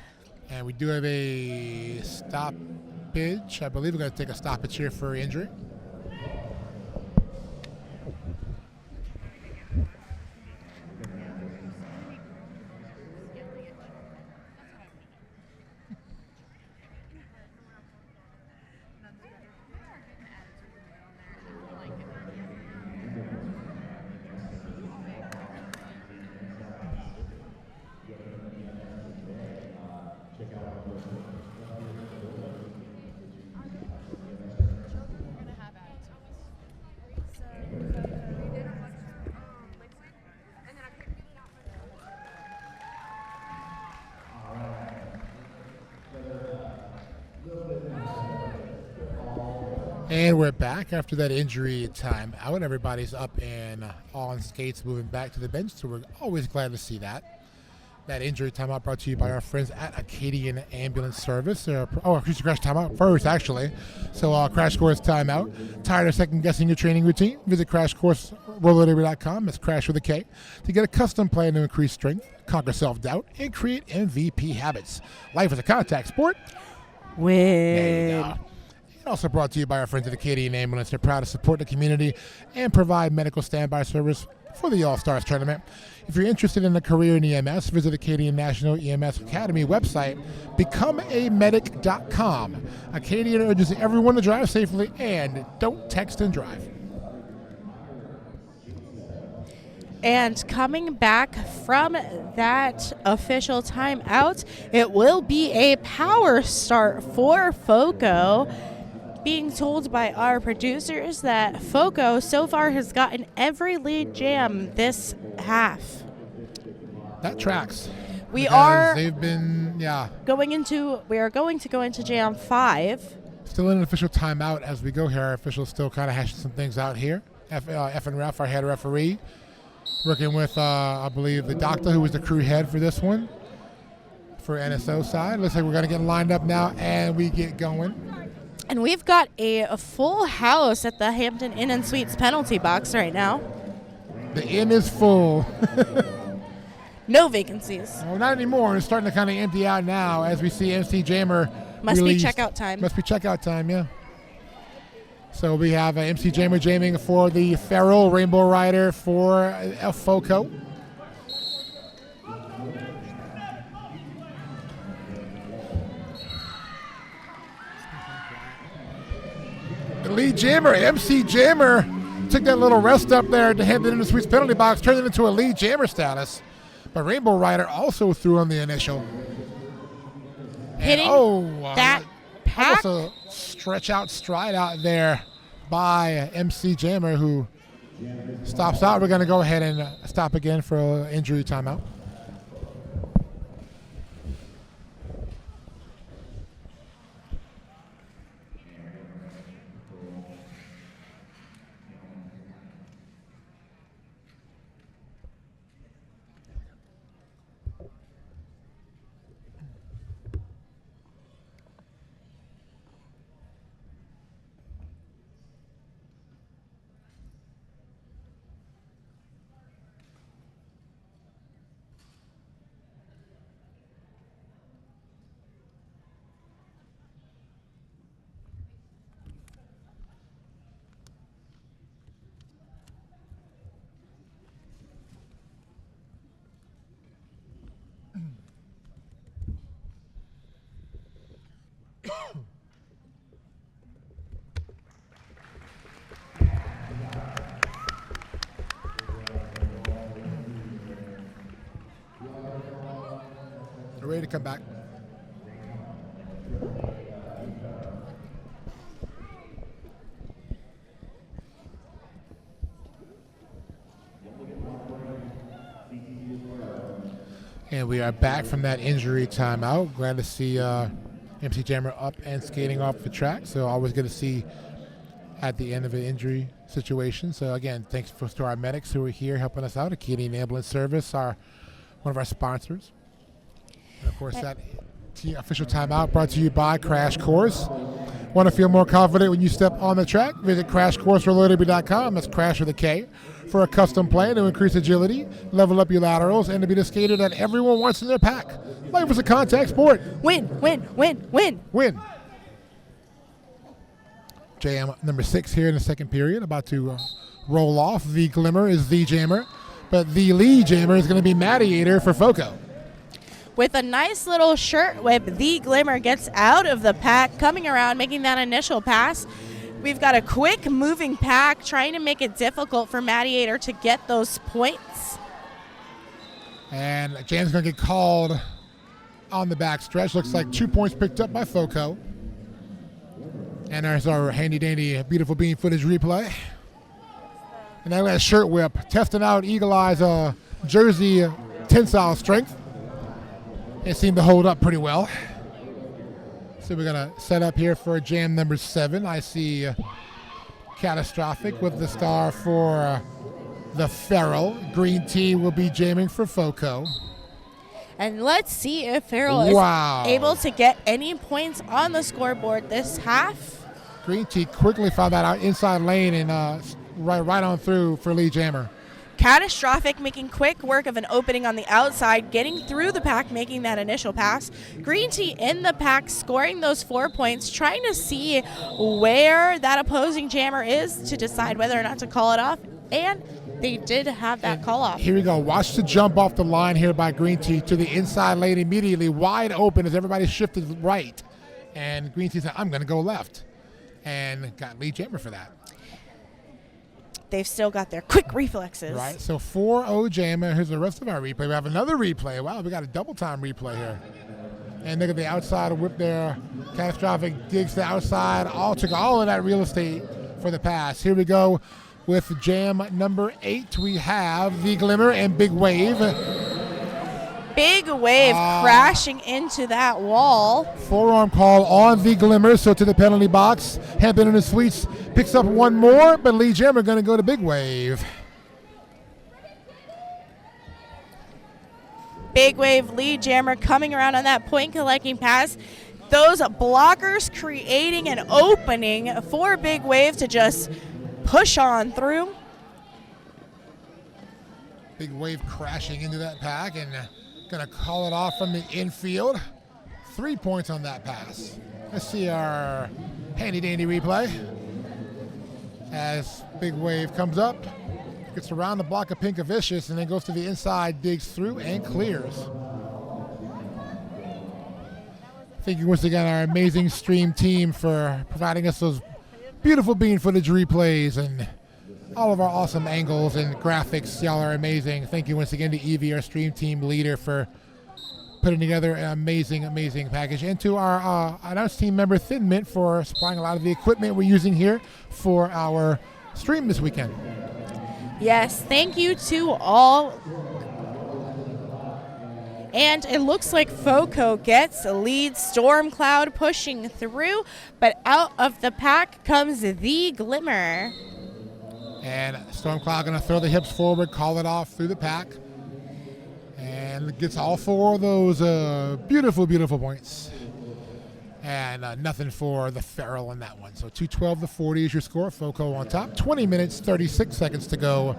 And we do have a stoppage. I believe we're going to take a stoppage here for injury. And we're back after that injury time out. Everybody's up and on skates, moving back to the bench, so we're always glad to see that. That injury timeout brought to you by our friends at Acadian Ambulance Service. Crash timeout first, actually. So Crash Course timeout. Tired of second-guessing your training routine? Visit CrashCourseRollerDerby.com, that's Crash with a K, to get a custom plan to increase strength, conquer self-doubt, and create MVP habits. Life is a contact sport. Win. There you go. And also brought to you by our friends at the Canadian Ambulance. They're proud to support the community and provide medical standby service for the All-Stars tournament. If you're interested in a career in EMS, visit the Acadian National EMS Academy website, becomeamedic.com. Acadian urges everyone to drive safely and don't text and drive. And coming back from that official timeout, it will be a power start for FoCo. Being told by our producers that FoCo so far has gotten every lead jam this half. That tracks. We are going to go into jam 5. Still in an official timeout as we go here. Our officials still kind of hashing some things out here. F and Ref, our head referee, working with, I believe, the doctor who was the crew head for this one for NSO side. Looks like we're going to get lined up now, and we get going. And we've got a full house at the Hampton Inn and Suites penalty box right now. The inn is full. No vacancies. Well, not anymore. It's starting to kind of empty out now as we see MC Jammer Must released. be checkout time. Must be checkout time, yeah. So we have MC Jammer jamming for the Feral Rainbow Rider for FoCo. The lead jammer, MC Jammer, took that little rest up there to hand it in the Suites penalty box, turned it into a lead jammer status. But Rainbow Rider also threw on the initial. Hitting that pack. Almost a stretch out stride out there by MC Jammer, who stops out. We're going to go ahead and stop again for an injury timeout. We're ready to come back. And we are back from that injury timeout. Glad to see MC Jammer up and skating off the track. So always good to see at the end of an injury situation. So again, thanks to our medics who are here helping us out. Acadian Ambulance Service, one of our sponsors. And of course, that official timeout brought to you by Crash Course. Want to feel more confident when you step on the track? Visit CrashCourseReloaded.com. That's Crash with a K. For a custom plan to increase agility, level up your laterals, and to be the skater that everyone wants in their pack. Life is a contact sport. Win, win, win, win. Win. JM number 6 here in the second period, about to roll off. The Glimmer is the Jammer, but the lead Jammer is going to be Mediator for FoCo. With a nice little shirt whip, the Glimmer gets out of the pack, coming around, making that initial pass. We've got a quick moving pack, trying to make it difficult for Mediator to get those points. And Jam's going to get called on the back stretch. Looks like 2 points picked up by FoCo. And there's our handy-dandy, beautiful beam footage replay. And that shirt whip, testing out Eagle Eye's jersey tensile strength. It seemed to hold up pretty well. So we're going to set up here for jam number 7. I see Catastrophic with the star for the Feral. Green Tea will be jamming for FoCo. And let's see if Feral is able to get any points on the scoreboard this half. Green Tea quickly found that out inside lane and right on through for Lee Jammer. Catastrophic making quick work of an opening on the outside, getting through the pack, making that initial pass. Green Tea in the pack, scoring those 4 points, trying to see where that opposing jammer is to decide whether or not to call it off. And they did have that call off. Here we go. Watch the jump off the line here by Green Tea to the inside lane immediately, wide open as everybody shifted right. And Green Tea said, I'm going to go left. And got lead jammer for that. They've still got their quick reflexes. Right, so 4-0 jammer. Here's the rest of our replay. We have another replay. Wow, we got a double time replay here. And look at the outside whip there. Catastrophic digs to the outside. Took all of that real estate for the pass. Here we go with jam number 8. We have the Glimmer and Big Wave. Big Wave crashing into that wall. Forearm call on the Glimmer, so to the penalty box. Hampton and the Sweets picks up one more, but Lee Jammer going to go to Big Wave. Big Wave lead jammer coming around on that point collecting pass. Those blockers creating an opening for Big Wave to just push on through. Big Wave crashing into that pack and going to call it off from the infield. 3 points on that pass. Let's see our handy dandy replay. As Big Wave comes up, gets around the block of Pinkavicious and then goes to the inside, digs through and clears. Thank you once again, our amazing stream team, for providing us those beautiful bean footage replays and all of our awesome angles and graphics. Y'all are amazing. Thank you once again to Evie, our stream team leader, for putting together an amazing, amazing package. And to our announce team member, Thin Mint, for supplying a lot of the equipment we're using here for our stream this weekend. Yes, thank you to all. And it looks like FoCo gets a lead. Storm Cloud pushing through, but out of the pack comes the Glimmer. And Storm Cloud going to throw the hips forward, call it off through the pack. And gets all 4 of those beautiful, beautiful points. And nothing for the Feral in that one. So 212-40 is your score. FoCo on top. 20 minutes, 36 seconds to go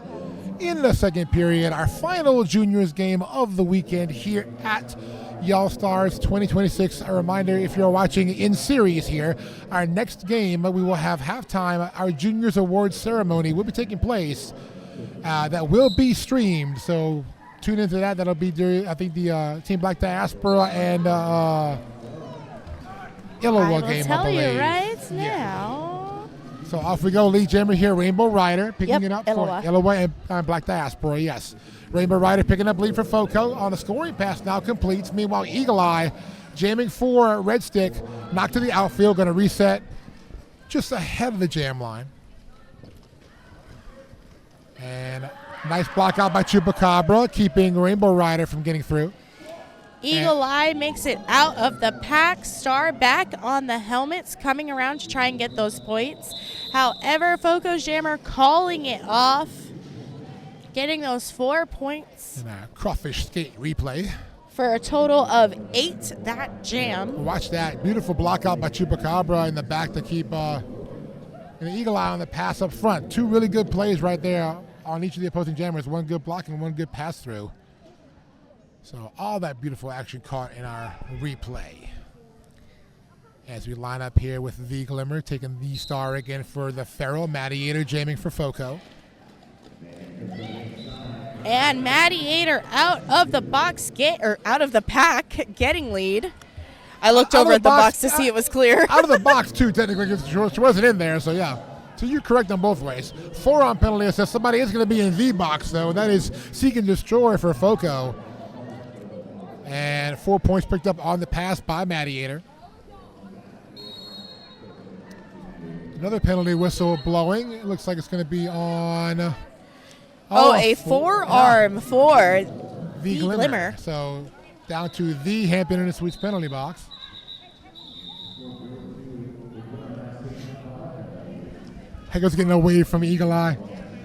in the second period. Our final juniors game of the weekend here at Y'all Stars 2026. A reminder, if you're watching in series here, our next game, we will have halftime. Our juniors awards ceremony will be taking place. That will be streamed. So tune into that. That'll be during, I think, the Team Black Diaspora and Illawa game, I believe. I will tell you right now. So off we go. Lee Jammer here. Rainbow Rider picking it up Illawa. for Illawa and Black Diaspora, yes. Rainbow Rider picking up lead for FoCo on the scoring pass now completes. Meanwhile, Eagle Eye jamming for Red Stick. Knocked to the outfield. Going to reset just ahead of the jam line. And nice block out by Chupacabra, keeping Rainbow Rider from getting through. Eagle Eye makes it out of the pack. Star back on the helmets, coming around to try and get those points. However, FoCo's jammer calling it off, getting those 4 points. And a crawfish skate replay. For a total of 8 that jam. Watch that. Beautiful block out by Chupacabra in the back to keep an Eagle Eye on the pass up front. 2 really good plays right there on each of the opposing jammers. 1 good block and 1 good pass through. So all that beautiful action caught in our replay. As we line up here with the Glimmer, taking the Star again for the Feral. Mattiator jamming for FoCo. And Mattiator out of the box, out of the pack, getting lead. I looked over at the box to see it was clear. Out of the box too, technically, because she wasn't in there. So yeah. So you're correct on both ways. Forearm penalty says somebody is going to be in the box though. And that is Seek and Destroy for FoCo. And 4 points picked up on the pass by Mattiator. Another penalty whistle blowing. It looks like it's going to be on... a forearm for the Glimmer. So down to the Hampton and the Sweets penalty box. Hego's getting away from Eagle Eye.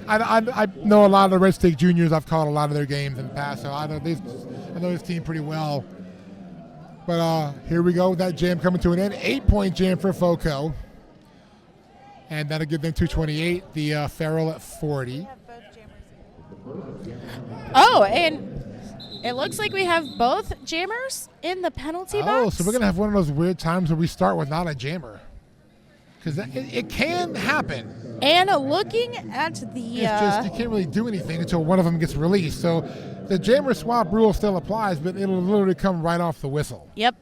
I know a lot of the Red Stick juniors. I've called a lot of their games in the past, so I know this team pretty well. But here we go. That jam coming to an end. 8-point jam for FoCo. And that'll give them 228. The Feral at 40. Oh, and it looks like we have both jammers in the penalty box. Oh, so we're going to have one of those weird times where we start without a jammer. Because it can happen. And looking at the... It's just you can't really do anything until one of them gets released. So the jammer swap rule still applies, but it'll literally come right off the whistle. Yep.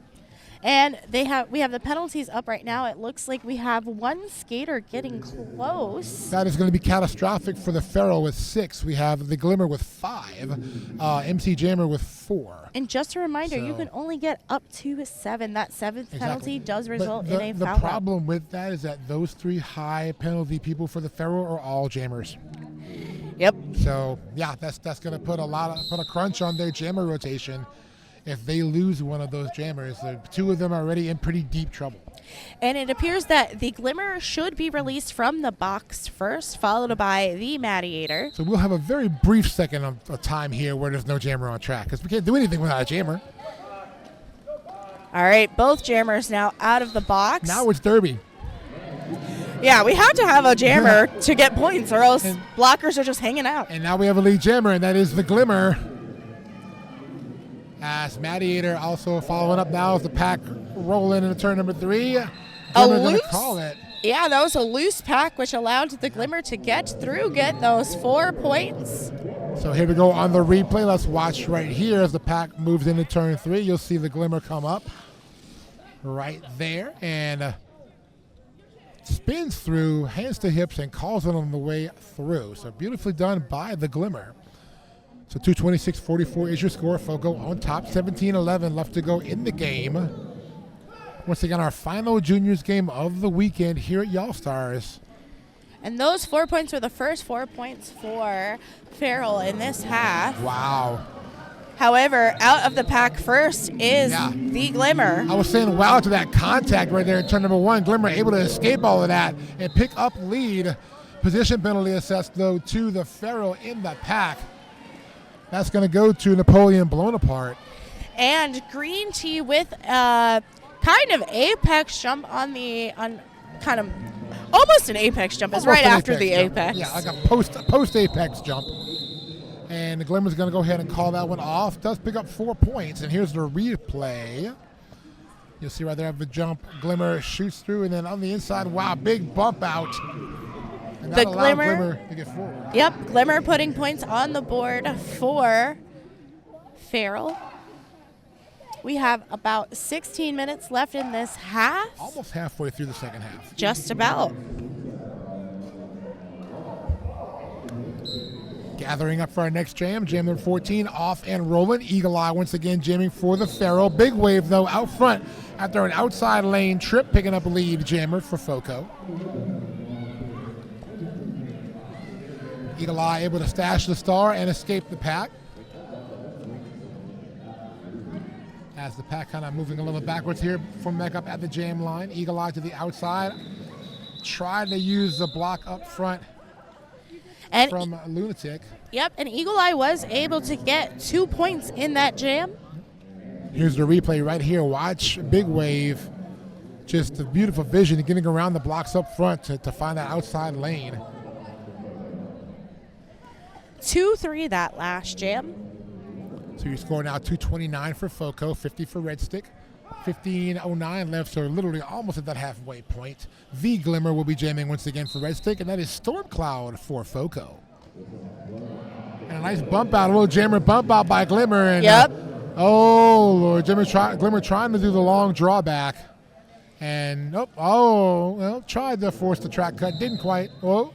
And we have the penalties up right now. It looks like we have one skater getting close. That is going to be catastrophic for the Feral with 6. We have the Glimmer with 5, MC Jammer with 4. And just a reminder, you can only get up to 7. That 7th penalty does result in a foul. The problem with that is that those 3 high penalty people for the Feral are all jammers. Yep. So yeah, that's going to put a crunch on their jammer rotation. If they lose one of those jammers, the 2 of them are already in pretty deep trouble. And it appears that the Glimmer should be released from the box first, followed by the Mediator. So we'll have a very brief second of time here where there's no jammer on track, because we can't do anything without a jammer. All right, both jammers now out of the box. Now it's Derby. Yeah, we have to have a jammer to get points, or else blockers are just hanging out. And now we have a lead jammer, and that is the Glimmer. As Mediator also following up now as the pack rolling into turn number 3. Glimmer going to call it. Yeah, that was a loose pack, which allowed the Glimmer to get through, get those 4 points. So here we go on the replay. Let's watch right here as the pack moves into turn 3. You'll see the Glimmer come up right there and spins through, hands to hips, and calls it on the way through. So beautifully done by the Glimmer. So 226-44 is your score. FoCo on top, 17-11 left to go in the game. Once again, our final juniors game of the weekend here at Y'all Stars. And those 4 points were the first 4 points for Feral in this half. Wow. However, out of the pack first is the Glimmer. I was saying wow to that contact right there in turn number 1. Glimmer able to escape all of that and pick up lead. Position penalty assessed, though, to the Feral in the pack. That's going to go to Napoleon blown apart. And Green Tea with a kind of apex jump almost an apex jump. It's right after the apex. Yeah, like a post apex jump. And the Glimmer's going to go ahead and call that one off. Does pick up 4 points. And here's the replay. You'll see right there the jump. Glimmer shoots through, and then on the inside, wow, big bump out. And the Glimmer to get forward. Yep, Glimmer putting points on the board for Feral. We have about 16 minutes left in this half. Almost halfway through the second half. Just about. Gathering up for our next jam. Jam number 14 off and rolling. Eagle Eye once again jamming for the Feral. Big wave, though, out front after an outside lane trip, picking up a lead jammer for FoCo. Eagle Eye able to stash the star and escape the pack. As the pack kind of moving a little backwards here from back up at the jam line. Eagle Eye to the outside. Tried to use the block up front from Lunatic. Yep, and Eagle Eye was able to get 2 points in that jam. Here's the replay right here. Watch Big Wave. Just a beautiful vision of getting around the blocks up front to find that outside lane. 2-3 that last jam. So your score now 229 for FoCo, 50 for Red Stick. 15:09 left, so literally almost at that halfway point. The Glimmer will be jamming once again for Red Stick, and that is Storm Cloud for FoCo. And a nice bump out, a little jammer bump out by Glimmer. And, oh, Lord, Glimmer trying to do the long drawback. And, tried to force the track cut, didn't quite. Oh.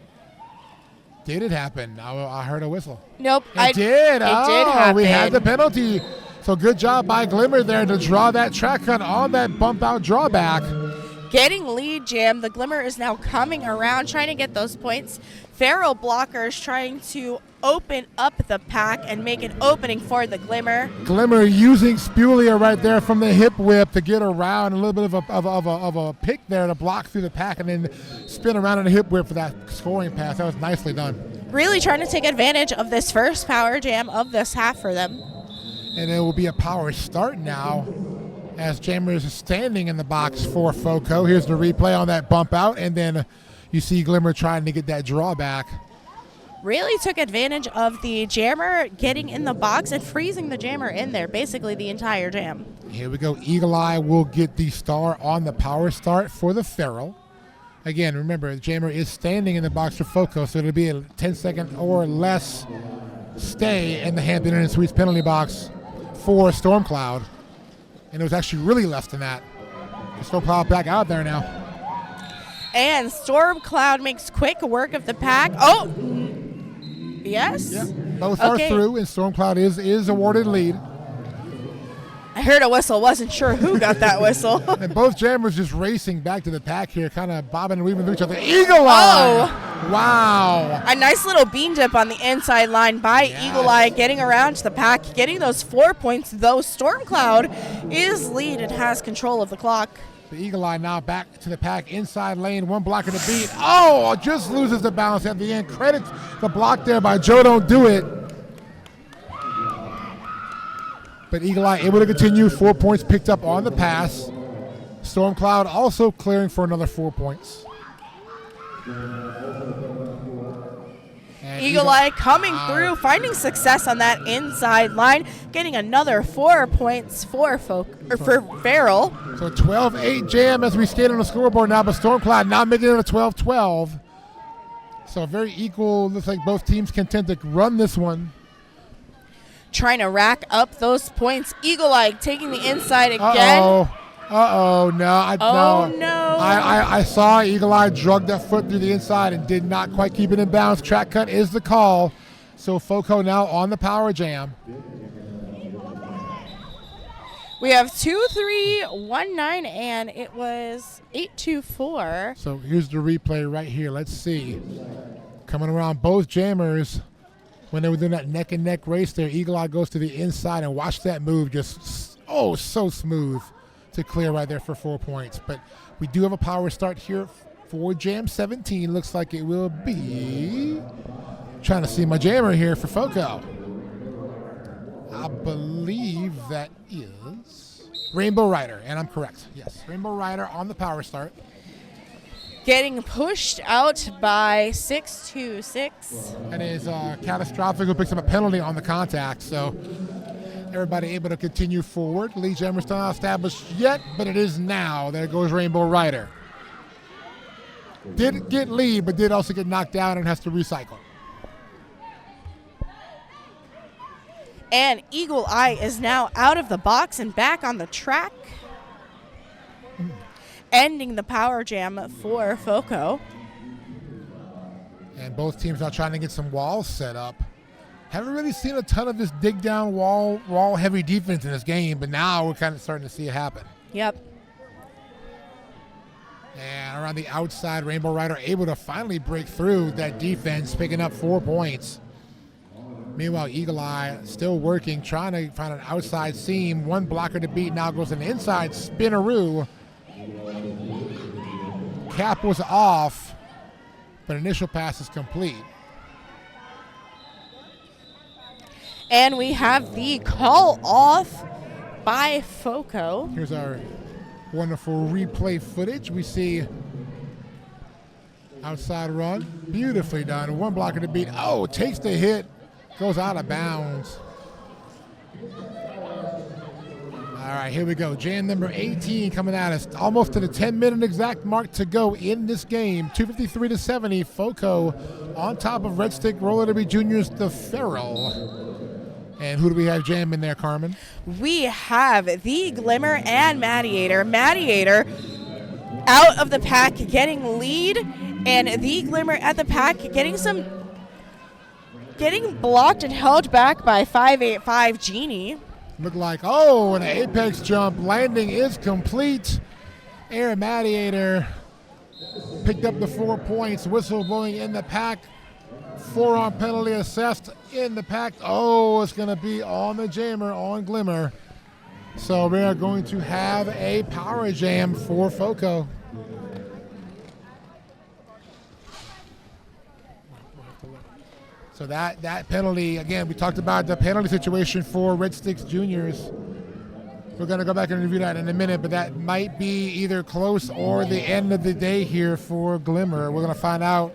Did it happen? I heard a whistle. Nope. It did. It did happen. We had the penalty. So good job by Glimmer there to draw that track cut on that bump out drawback. Getting lead jam. The Glimmer is now coming around, trying to get those points. Feral blockers trying to open up the pack and make an opening for the Glimmer. Glimmer using Spulia right there from the hip whip to get around, a little bit of a pick there to block through the pack and then spin around in the hip whip for that scoring pass. That was nicely done. Really trying to take advantage of this first power jam of this half for them. And it will be a power start now as Jammers is standing in the box for FoCo. Here's the replay on that bump out, and then you see Glimmer trying to get that drawback. really took advantage of the jammer getting in the box and freezing the jammer in there basically the entire jam. Here we go. Eagle Eye will get the star on the power start for the Feral. Again, remember, the jammer is standing in the box for FoCo, so it'll be a 10-second or less stay in the Hampton Inn & Suites penalty box for Stormcloud. And it was actually really less than that. Stormcloud back out there now. And Stormcloud makes quick work of the pack. Oh, yes. Yeah, both are through, and Stormcloud is awarded lead. I heard a whistle, wasn't sure who got that whistle. And both jammers just racing back to the pack here, kind of bobbing and weaving through each other. Eagle Eye! Oh. Wow. A nice little bean dip on the inside line by Eagle Eye, getting around to the pack, getting those 4 points, though Stormcloud is lead and has control of the clock. The Eagle Eye now back to the pack, inside lane, one block of the beat. Oh, just loses the balance at the end. Credit the block there by Joe Don't Do It. But Eagle Eye able to continue, 4 points picked up on the pass. Stormcloud also clearing for another 4 points. And Eagle Eye coming through, finding success on that inside line, getting another 4 points for Feral. So 12-8 jam as we skate on the scoreboard now, but Stormcloud now making it a 12-12. So very equal. Looks like both teams content to run this one. Trying to rack up those points. Eagle Eye taking the inside again. No. No. I saw Eagle Eye drug that foot through the inside and did not quite keep it in bounds. Track cut is the call. So FoCo now on the power jam. We have 2-3-1-9, and it was 8-2-4. So here's the replay right here. Let's see. Coming around both jammers. When they were doing that neck-and-neck race there, Eagle Eye goes to the inside, and watch that move just, so smooth to clear right there for 4 points. But we do have a power start here for Jam 17. Looks like it will be, trying to see my jammer here for FoCo. I believe that is Rainbow Rider, and I'm correct. Yes, Rainbow Rider on the power start. Getting pushed out by 6-2-6. And is catastrophic, who picks up a penalty on the contact. So everybody able to continue forward. Lead jammer still not established yet, but it is now. There goes Rainbow Rider. Did get lead, but did also get knocked down and has to recycle. And Eagle Eye is now out of the box and back on the track. Ending the power jam for FoCo. And both teams are trying to get some walls set up. Haven't really seen a ton of this dig down wall heavy defense in this game, but now we're kind of starting to see it happen. Yep. And around the outside, Rainbow Rider able to finally break through that defense, picking up 4 points. Meanwhile, Eagle Eye still working, trying to find an outside seam. One blocker to beat, now goes an inside spinneroo. Cap was off, but initial pass is complete. And we have the call off by FoCo. Here's our wonderful replay footage. We see outside run, beautifully done. One blocker to beat. Oh, takes the hit, goes out of bounds. All right, here we go. Jam number 18 coming at us. Almost to the 10-minute exact mark to go in this game. 253-70. FoCo on top of Red Stick Roller Derby Juniors, the Feral. And who do we have jam in there, Carmen? We have the Glimmer and Madiator. Madiator out of the pack getting lead, and the Glimmer at the pack getting blocked and held back by 585 Genie. Look like, oh, an apex jump. Landing is complete. Air Madiator picked up the 4 points. Whistle blowing in the pack. Forearm penalty assessed in the pack. Oh, it's going to be on the jammer, on Glimmer. So we are going to have a power jam for FoCo. So that penalty, again, we talked about the penalty situation for Red Sticks Juniors. We're going to go back and review that in a minute, but that might be either close or the end of the day here for Glimmer. We're going to find out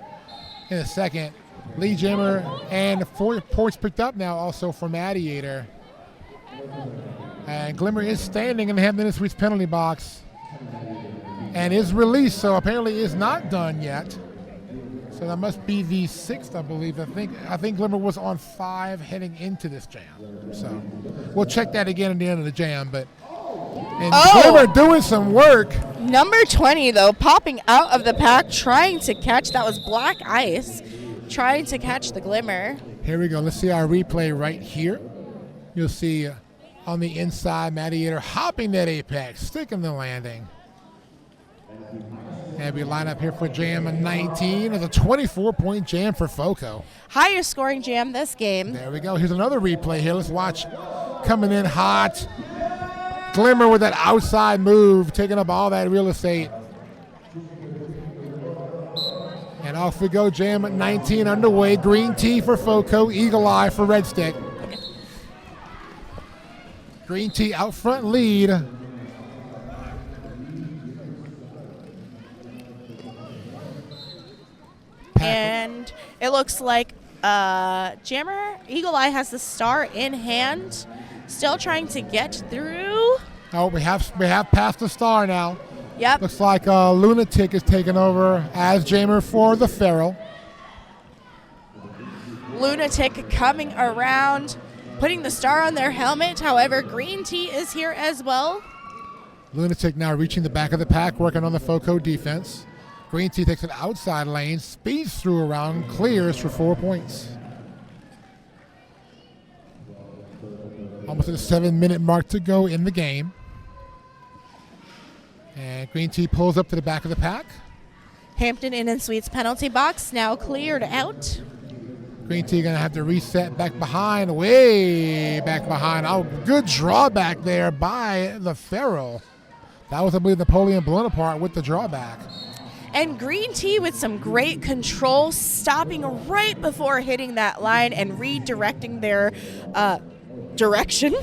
in a second. Lead jammer, and 4 points picked up now also for Gladiator. And Glimmer is standing in the Hampton Suites penalty box and is released, so apparently is not done yet. So that must be the 6th, I believe. I think Glimmer was on 5 heading into this jam. So we'll check that again at the end of the jam. And Glimmer doing some work. Number 20, though, popping out of the pack, trying to catch. That was Black Ice, trying to catch the Glimmer. Here we go. Let's see our replay right here. You'll see on the inside, Gladiator hopping that apex, sticking the landing. And we line up here for jam 19. It's a 24-point jam for FoCo. Highest scoring jam this game. There we go. Here's another replay here. Let's watch. Coming in hot. Glimmer with that outside move, taking up all that real estate. And off we go, jam 19 underway. Green Tea for FoCo, Eagle Eye for Red Stick. Green Tea out front lead. And it looks like Jammer Eagle Eye has the star in hand, still trying to get through. Oh, we have passed the star now. Yep. Looks like Lunatic is taking over as jammer for the Feral. Lunatic coming around, putting the star on their helmet. However, Green Tea is here as well. Lunatic now reaching the back of the pack, working on the FoCo defense. Green Tea takes an outside lane, speeds through around, clears for 4 points. Almost at the 7-minute mark to go in the game. And Green Tea pulls up to the back of the pack. Hampton Inn and Suites penalty box now cleared out. Green Tea going to have to reset back behind, way back behind. Oh, good drawback there by the Feral. That was, I believe, Napoleon Bonaparte with the drawback. And Green Tea with some great control, stopping right before hitting that line and redirecting their direction.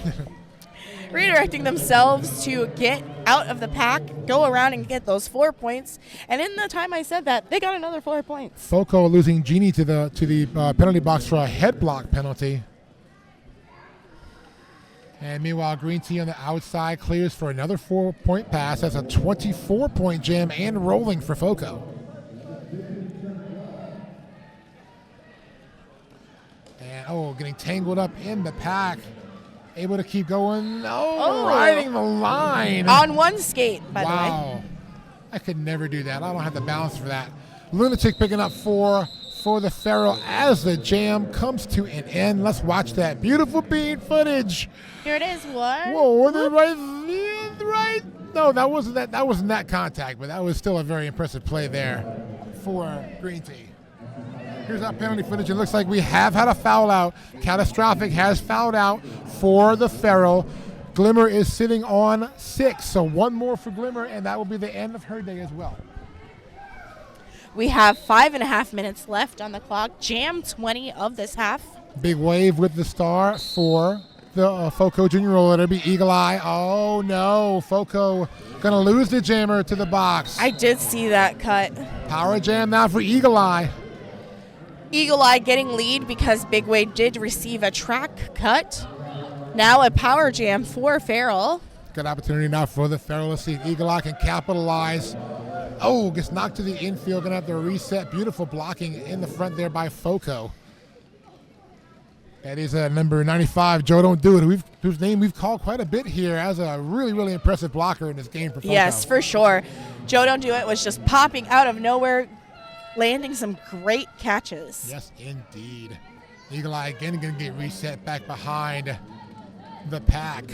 Redirecting themselves to get out of the pack, go around and get those 4 points. And in the time I said that, they got another 4 points. FoCo losing Genie to the penalty box for a head block penalty. And meanwhile, Green Tea on the outside clears for another 4-point pass. That's a 24-point jam and rolling for FoCo. And getting tangled up in the pack. Able to keep going. Riding the line. On one skate, by the way. Wow. I could never do that. I don't have the balance for that. Lunatic picking up 4 for the Feral as the jam comes to an end. Let's watch that beautiful bean footage. Here it is. What? Whoa, were they right? No, that wasn't that contact, but that was still a very impressive play there for Green Tea. Here's our penalty footage. It looks like we have had a foul out. Catastrophic has fouled out for the Feral. Glimmer is sitting on 6, so 1 more for Glimmer, and that will be the end of her day as well. We have 5.5 minutes left on the clock. Jam 20 of this half. Big wave with the star for the FoCo Junior Roller. It'll be Eagle Eye. Oh, no. FoCo going to lose the jammer to the box. I did see that cut. Power jam now for Eagle Eye. Eagle Eye getting lead because Big Wave did receive a track cut. Now a power jam for Feral. Good opportunity now for the Feral. Let's see if Eagle Eye can capitalize. Oh, gets knocked to the infield. Going to have to reset. Beautiful blocking in the front there by FoCo. That is number 95, Joe Don't Do It, whose name we've called quite a bit here as a really, really impressive blocker in this game for FoCo. Yes, for sure. Joe Don't Do It was just popping out of nowhere, landing some great catches. Yes, indeed. Eagle Eye again going to get reset back behind the pack.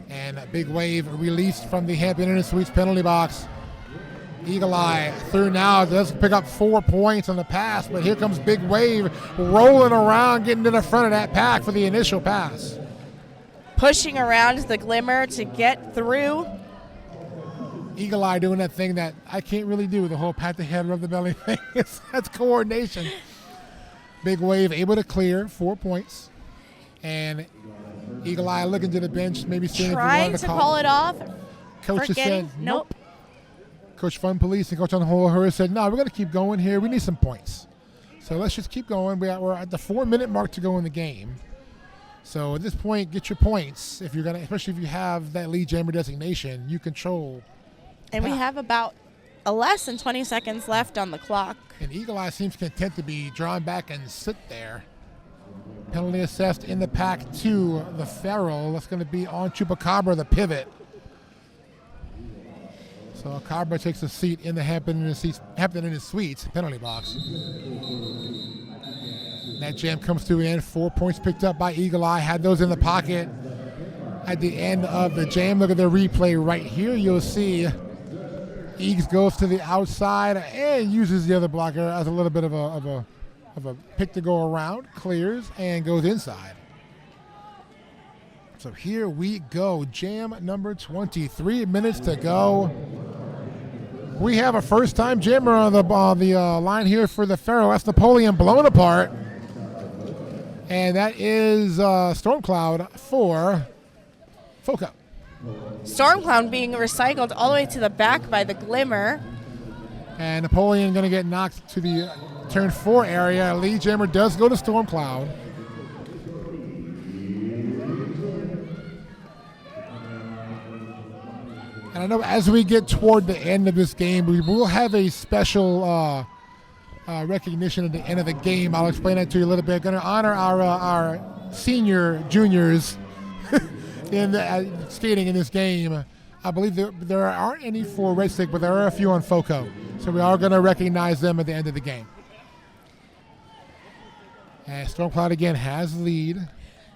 And a Big Wave released from the Hampton Inn Suites penalty box. Eagle Eye through now, does pick up 4 points on the pass, but here comes Big Wave rolling around, getting to the front of that pack for the initial pass. Pushing around the Glimmer to get through. Eagle Eye doing that thing that I can't really do, the whole pat the head, rub the belly thing. That's coordination. Big Wave able to clear 4 points. And Eagle Eye looking to the bench, maybe seeing if he wanted to call it off. Coach just said nope. Coach Fun Police and Coach on the whole said, no, we're going to keep going here. We need some points. So let's just keep going. We're at the 4-minute mark to go in the game. So at this point, get your points. If you're gonna, especially if you have that lead jammer designation, you control. And we have about less than 20 seconds left on the clock. And Eagle Eye seems content to be drawn back and sit there. Penalty assessed in the pack to the Feral. That's going to be on Chupacabra, the pivot. So Cabra takes a seat in the Hampton in his Suites penalty box. That jam comes to an end. 4 points picked up by Eagle Eye. Had those in the pocket at the end of the jam. Look at the replay right here. You'll see Eags goes to the outside and uses the other blocker as a little bit of a pick to go around, clears, and goes inside. So here we go. Jam number 20. 3 minutes to go. We have a first-time jammer on the line here for the Pharaoh. That's Napoleon blown apart. And that is Stormcloud for FoCo. Stormcloud being recycled all the way to the back by the Glimmer. And Napoleon going to get knocked to the turn 4 area. Lead jammer does go to Stormcloud. And I know as we get toward the end of this game, we will have a special recognition at the end of the game. I'll explain that to you a little bit. Going to honor our senior juniors in skating in this game. I believe there aren't any for Red Stick, but there are a few on FoCo. So we are going to recognize them at the end of the game. And Stormcloud again has lead,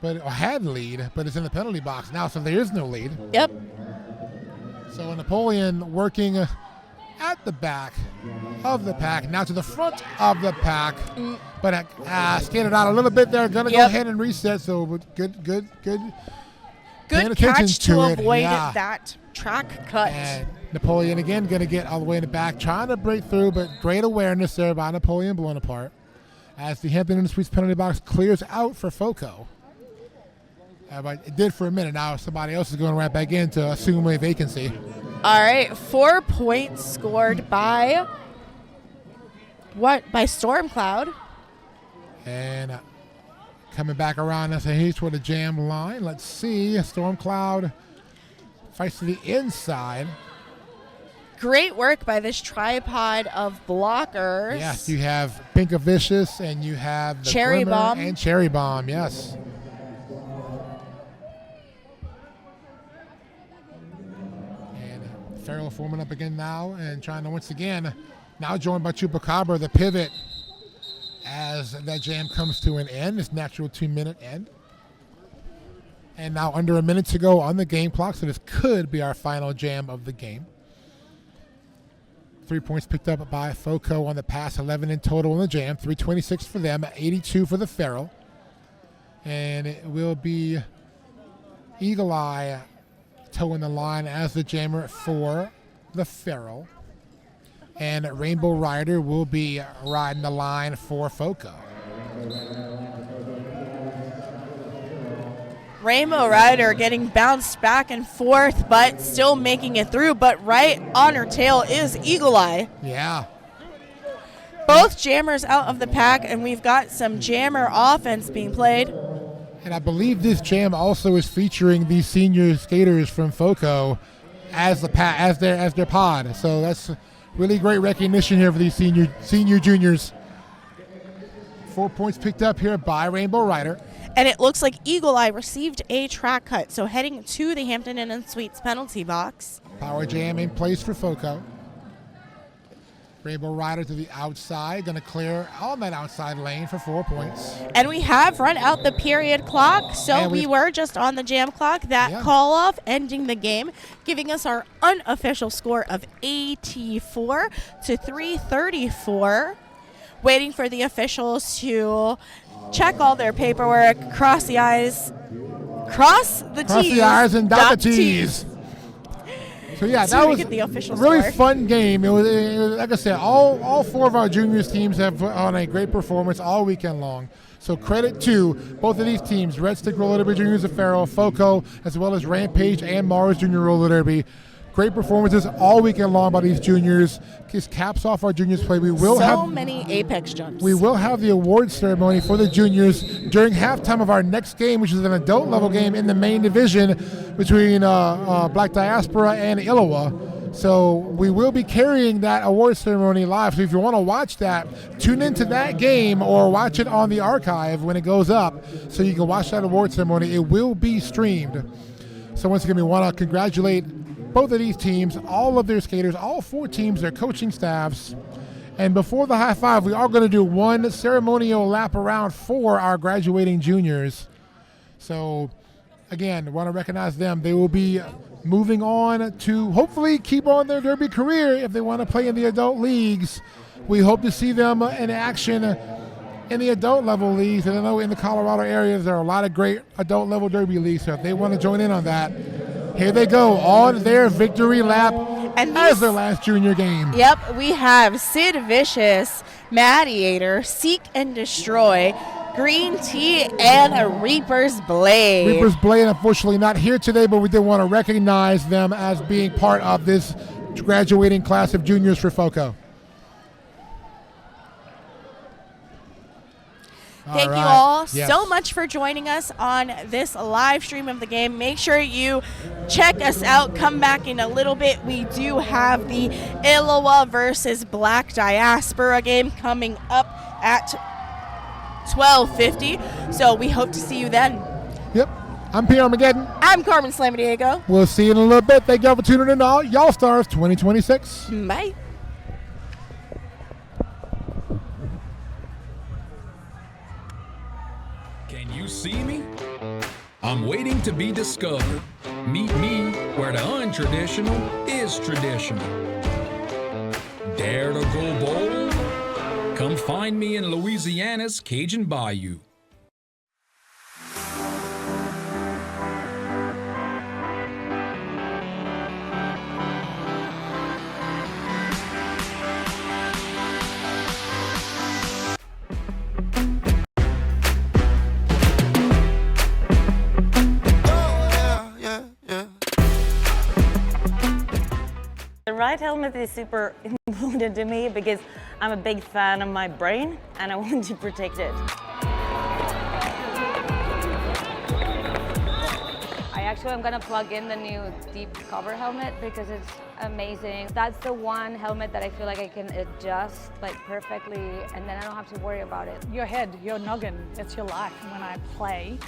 had lead, but it's in the penalty box now, so there is no lead. Yep. So Napoleon working at the back of the pack, now to the front of the pack, but skated out a little bit there. Going to go ahead and reset. So good catch to avoid Yeah. that track cut. And Napoleon again going to get all the way in the back, trying to break through, but great awareness there by Napoleon, blown apart. As the Hampton in Suites penalty box clears out for FoCo. But it did for a minute. Now somebody else is going right back in to assume a vacancy. All right, 4 points scored by Stormcloud. And coming back around us here toward the jam line. Let's see. Stormcloud fights to the inside. Great work by this tripod of blockers. Yes, you have Pinka Vicious and you have the Cherry Glimmer Bomb. and Cherry Bomb, yes. And Farrell forming up again now and trying to once again, now joined by Chupacabra, the pivot, as that jam comes to an end, its natural 2-minute end. And now under a minute to go on the game clock, so this could be our final jam of the game. 3 points picked up by FoCo on the pass, 11 in total in the jam, 326 for them, 82 for the Feral. And it will be Eagle Eye towing the line as the jammer for the Feral. And Rainbow Rider will be riding the line for FoCo. Rainbow Rider getting bounced back and forth, but still making it through. But right on her tail is Eagle Eye. Yeah. Both jammers out of the pack, and we've got some jammer offense being played. And I believe this jam also is featuring these senior skaters from FoCo as their pod. So that's really great recognition here for these senior juniors. 4 points picked up here by Rainbow Rider. And it looks like Eagle Eye received a track cut, so heading to the Hampton Inn & Suites penalty box. Power jam in place for FoCo. Rainbow Rider to the outside, going to clear on that outside lane for 4 points. And we have run out the period clock, so we were just on the jam clock. That call off ending the game, giving us our unofficial score of 84 to 334. Waiting for the officials to check all their paperwork, cross the I's, cross the T's. Cross the I's and dot the T's. So yeah, that was a really fun game. It was like I said, all 4 of our juniors teams have put on a great performance all weekend long. So credit to both of these teams, Red Stick Roller Derby Juniors of Faro, FoCo, as well as Rampage and Mars Junior Roller Derby. great performances all weekend long by these juniors. Just caps off our juniors play. We will have so many apex jumps. We will have the awards ceremony for the juniors during halftime of our next game, which is an adult level game in the main division between Black Diaspora and Iliwa. So we will be carrying that award ceremony live. So if you want to watch that, tune into that game or watch it on the archive when it goes up so you can watch that award ceremony. It will be streamed. So once again, we want to congratulate both of these teams, all of their skaters, all 4 teams, their coaching staffs. And before the high five, we are going to do one ceremonial lap around for our graduating juniors. So again, want to recognize them. They will be moving on to hopefully keep on their derby career if they want to play in the adult leagues. We hope to see them in action in the adult level leagues. And I know in the Colorado area there are a lot of great adult level derby leagues, so if they want to join in on that, here they go on their victory lap as their last junior game. Yep, we have Sid Vicious, Madiator, Seek and Destroy, Green Tea, and a Reaper's Blade. Reaper's Blade, unfortunately, not here today, but we did want to recognize them as being part of this graduating class of juniors for FoCo. Thank you all so much for joining us on this live stream of the game. Make sure you check us out. Come back in a little bit. We do have the Iliwa versus Black Diaspora game coming up at 12:50. So we hope to see you then. Yep. I'm Pierre Armageddon. I'm Carmen Slamadiego. We'll see you in a little bit. Thank y'all for tuning in to Y'all Stars 2026. Bye. Can you see me? I'm waiting to be discovered. Meet me where the untraditional is traditional. Dare to go bold? Come find me in Louisiana's Cajun Bayou. The right helmet is super important to me because I'm a big fan of my brain and I want to protect it. I actually am gonna plug in the new deep cover helmet because it's amazing. That's the one helmet that I feel like I can adjust like perfectly and then I don't have to worry about it. Your head, your noggin, it's your life. When I play,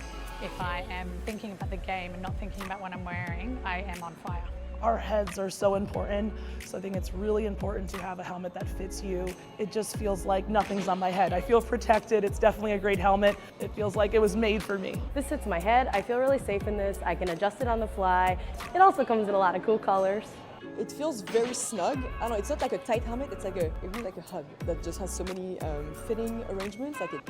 if I am thinking about the game and not thinking about what I'm wearing, I am on fire. Our heads are so important, so I think it's really important to have a helmet that fits you. It just feels like nothing's on my head. I feel protected. It's definitely a great helmet. It feels like it was made for me. This fits my head. I feel really safe in this. I can adjust it on the fly. It also comes in a lot of cool colors. It feels very snug. I don't know, it's not like a tight helmet, it's like it really like a hug that just has so many fitting arrangements, like it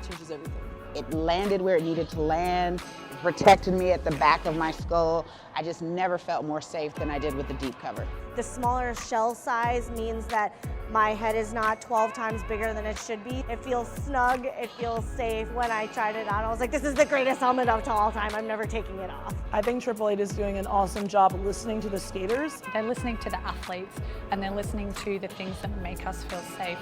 changes everything. It landed where it needed to land. It protected me at the back of my skull. I just never felt more safe than I did with the deep cover. The smaller shell size means that my head is not 12 times bigger than it should be. It feels snug, it feels safe. When I tried it on, I was like, this is the greatest helmet of all time. I'm never taking it off. I think Triple Eight is doing an awesome job of listening to the skaters. They're listening to the athletes and they're listening to the things that make us feel safe.